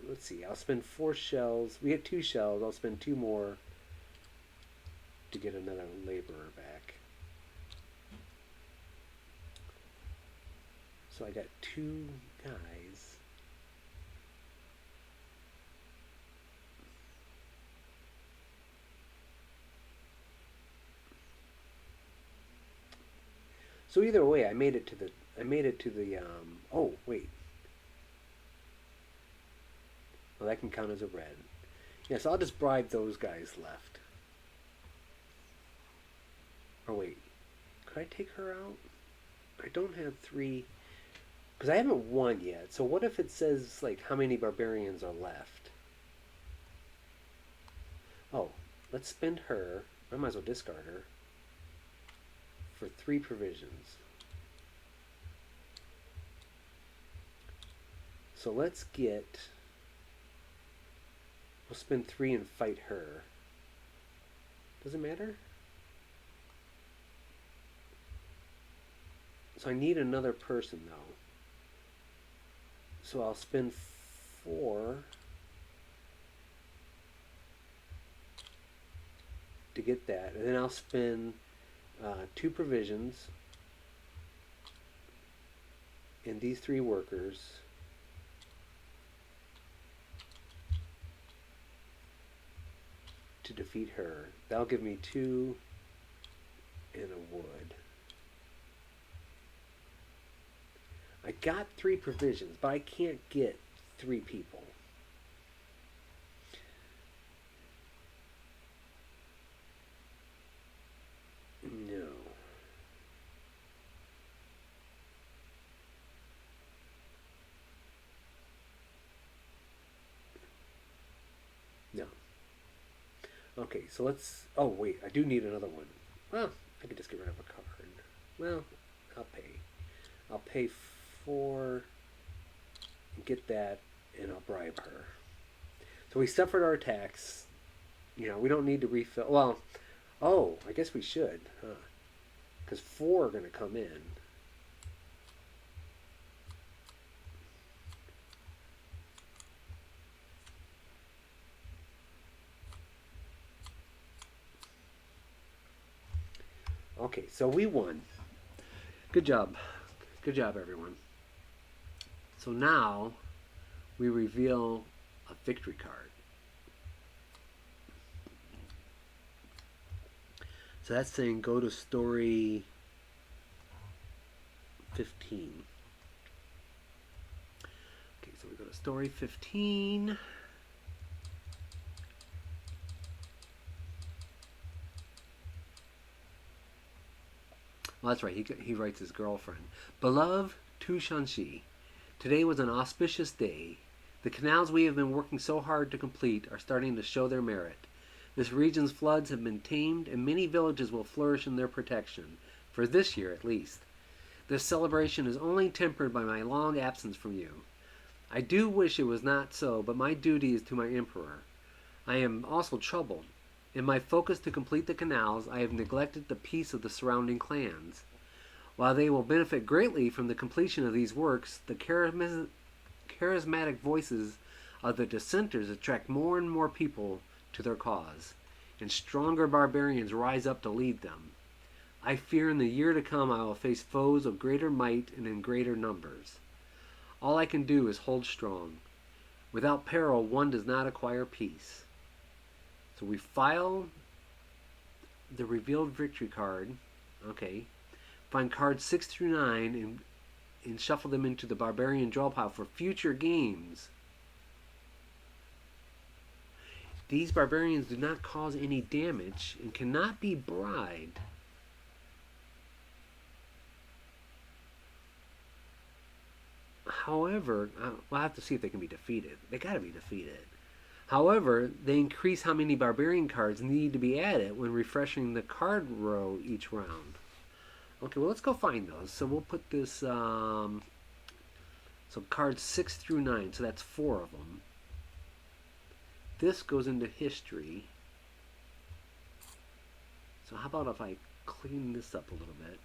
Let's see. I'll spend 4 shells. We get 2 shells. I'll spend 2 more to get another laborer back. So I got 2 guys. So either way, I made it to the, oh, wait. Well, that can count as a red. Yes, I'll just bribe those guys left. Or wait, could I take her out? I don't have 3, because I haven't won yet. So what if it says, like, how many barbarians are left? Oh, let's spend her. I might as well discard her for 3 provisions. So let's get. We'll spend 3 and fight her. Does it matter? So I need another person though. So I'll spend 4 to get that, and then I'll spend 2 provisions and these 3 workers. To defeat her. That'll give me 2 and a wood. I got 3 provisions, but I can't get 3 people. No. No. Okay, so let's. Oh, wait, I do need another one. Well, I could just get rid of a card. Well, I'll pay. I'll pay 4 and get that, and I'll bribe her. So we suffered our attacks. You know, we don't need to refill. Well, oh, I guess we should, huh? Because 4 are going to come in. Okay, so we won. Good job. Good job, everyone. So now we reveal a victory card. So that's saying go to story 15. Okay, so we go to story 15. Well, that's right. He writes his girlfriend. Beloved Tu Shanxi, today was an auspicious day. The canals we have been working so hard to complete are starting to show their merit. This region's floods have been tamed, and many villages will flourish in their protection, for this year at least. This celebration is only tempered by my long absence from you. I do wish it was not so, but my duty is to my emperor. I am also troubled. In my focus to complete the canals, I have neglected the peace of the surrounding clans. While they will benefit greatly from the completion of these works, the charismatic voices of the dissenters attract more and more people to their cause, and stronger barbarians rise up to lead them. I fear in the year to come I will face foes of greater might and in greater numbers. All I can do is hold strong. Without peril, one does not acquire peace. So we file the revealed victory card. Okay. Find cards 6 through 9 and shuffle them into the barbarian draw pile for future games. These barbarians do not cause any damage and cannot be bribed. However, we'll have to see if they can be defeated. They gotta be defeated. However, they increase how many barbarian cards need to be added when refreshing the card row each round. Okay, well, let's go find those. So we'll put this, so cards 6 through 9, so that's 4 of them. This goes into history. So how about if I clean this up a little bit?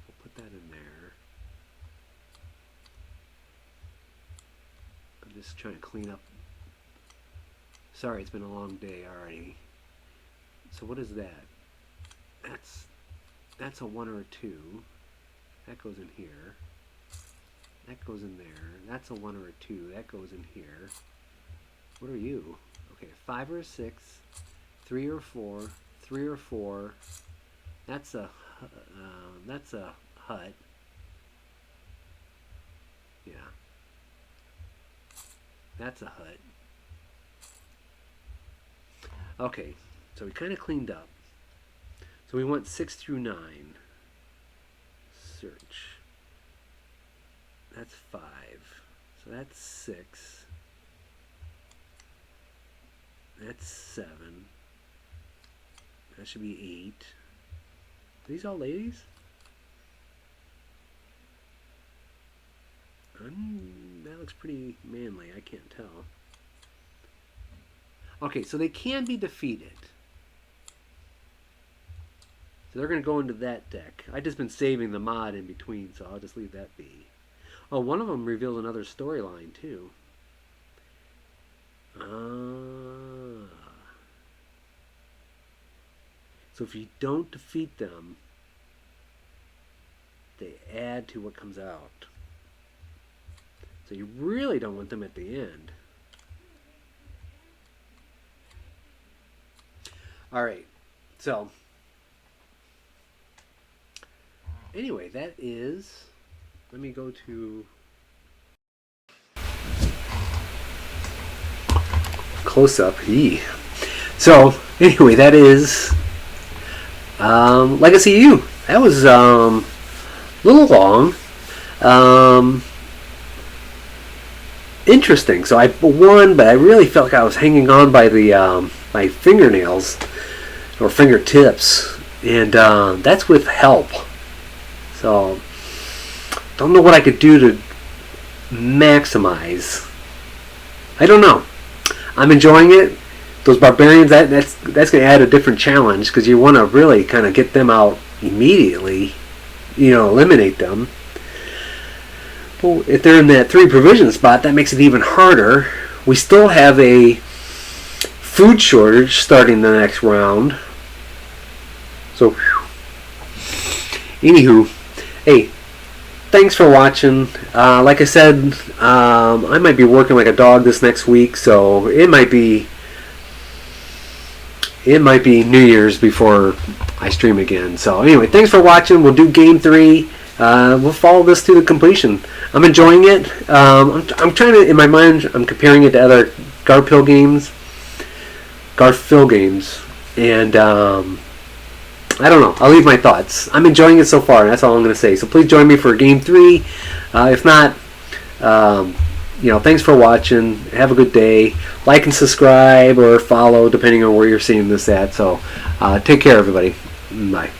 We'll put that in there. Just trying to clean up. Sorry, it's been a long day already. So what is that? That's a 1 or a 2. That goes in here. That goes in there. That's a 1 or a 2. That goes in here. What are you? Okay, 5 or a 6, 3 or 4, 3 or 4. That's a hut. Yeah. That's a hut. Okay, so we kind of cleaned up. So we went 6 through 9. Search. That's 5. So that's 6. That's 7. That should be 8. Are these all ladies? That looks pretty manly. I can't tell. Okay, so they can be defeated. So they're going to go into that deck. I've just been saving the mod in between, so I'll just leave that be. Oh, one of them revealed another storyline, too. So if you don't defeat them, they add to what comes out. So you really don't want them at the end. Alright, so anyway, that is, let me go to close up. So anyway, that is Legacy U. That was a little long. Interesting. So I won, but I really felt like I was hanging on by the my fingernails or fingertips, and that's with help. So don't know what I could do to maximize. I don't know. I'm enjoying it. Those barbarians, that's going to add a different challenge because you want to really kind of get them out immediately. You know, eliminate them. Well, if they're in that 3 provision spot, that makes it even harder. We still have a food shortage starting the next round. So, anywho, hey, thanks for watching. Like I said, I might be working like a dog this next week, so it might be New Year's before I stream again. So anyway, thanks for watching. We'll do game 3. We'll follow this to the completion. I'm enjoying it. I'm trying to, in my mind, I'm comparing it to other Garphill games, and I don't know. I'll leave my thoughts. I'm enjoying it so far, and that's all I'm going to say. So please join me for game 3. If not, thanks for watching. Have a good day. Like and subscribe or follow, depending on where you're seeing this at. So take care, everybody. Bye.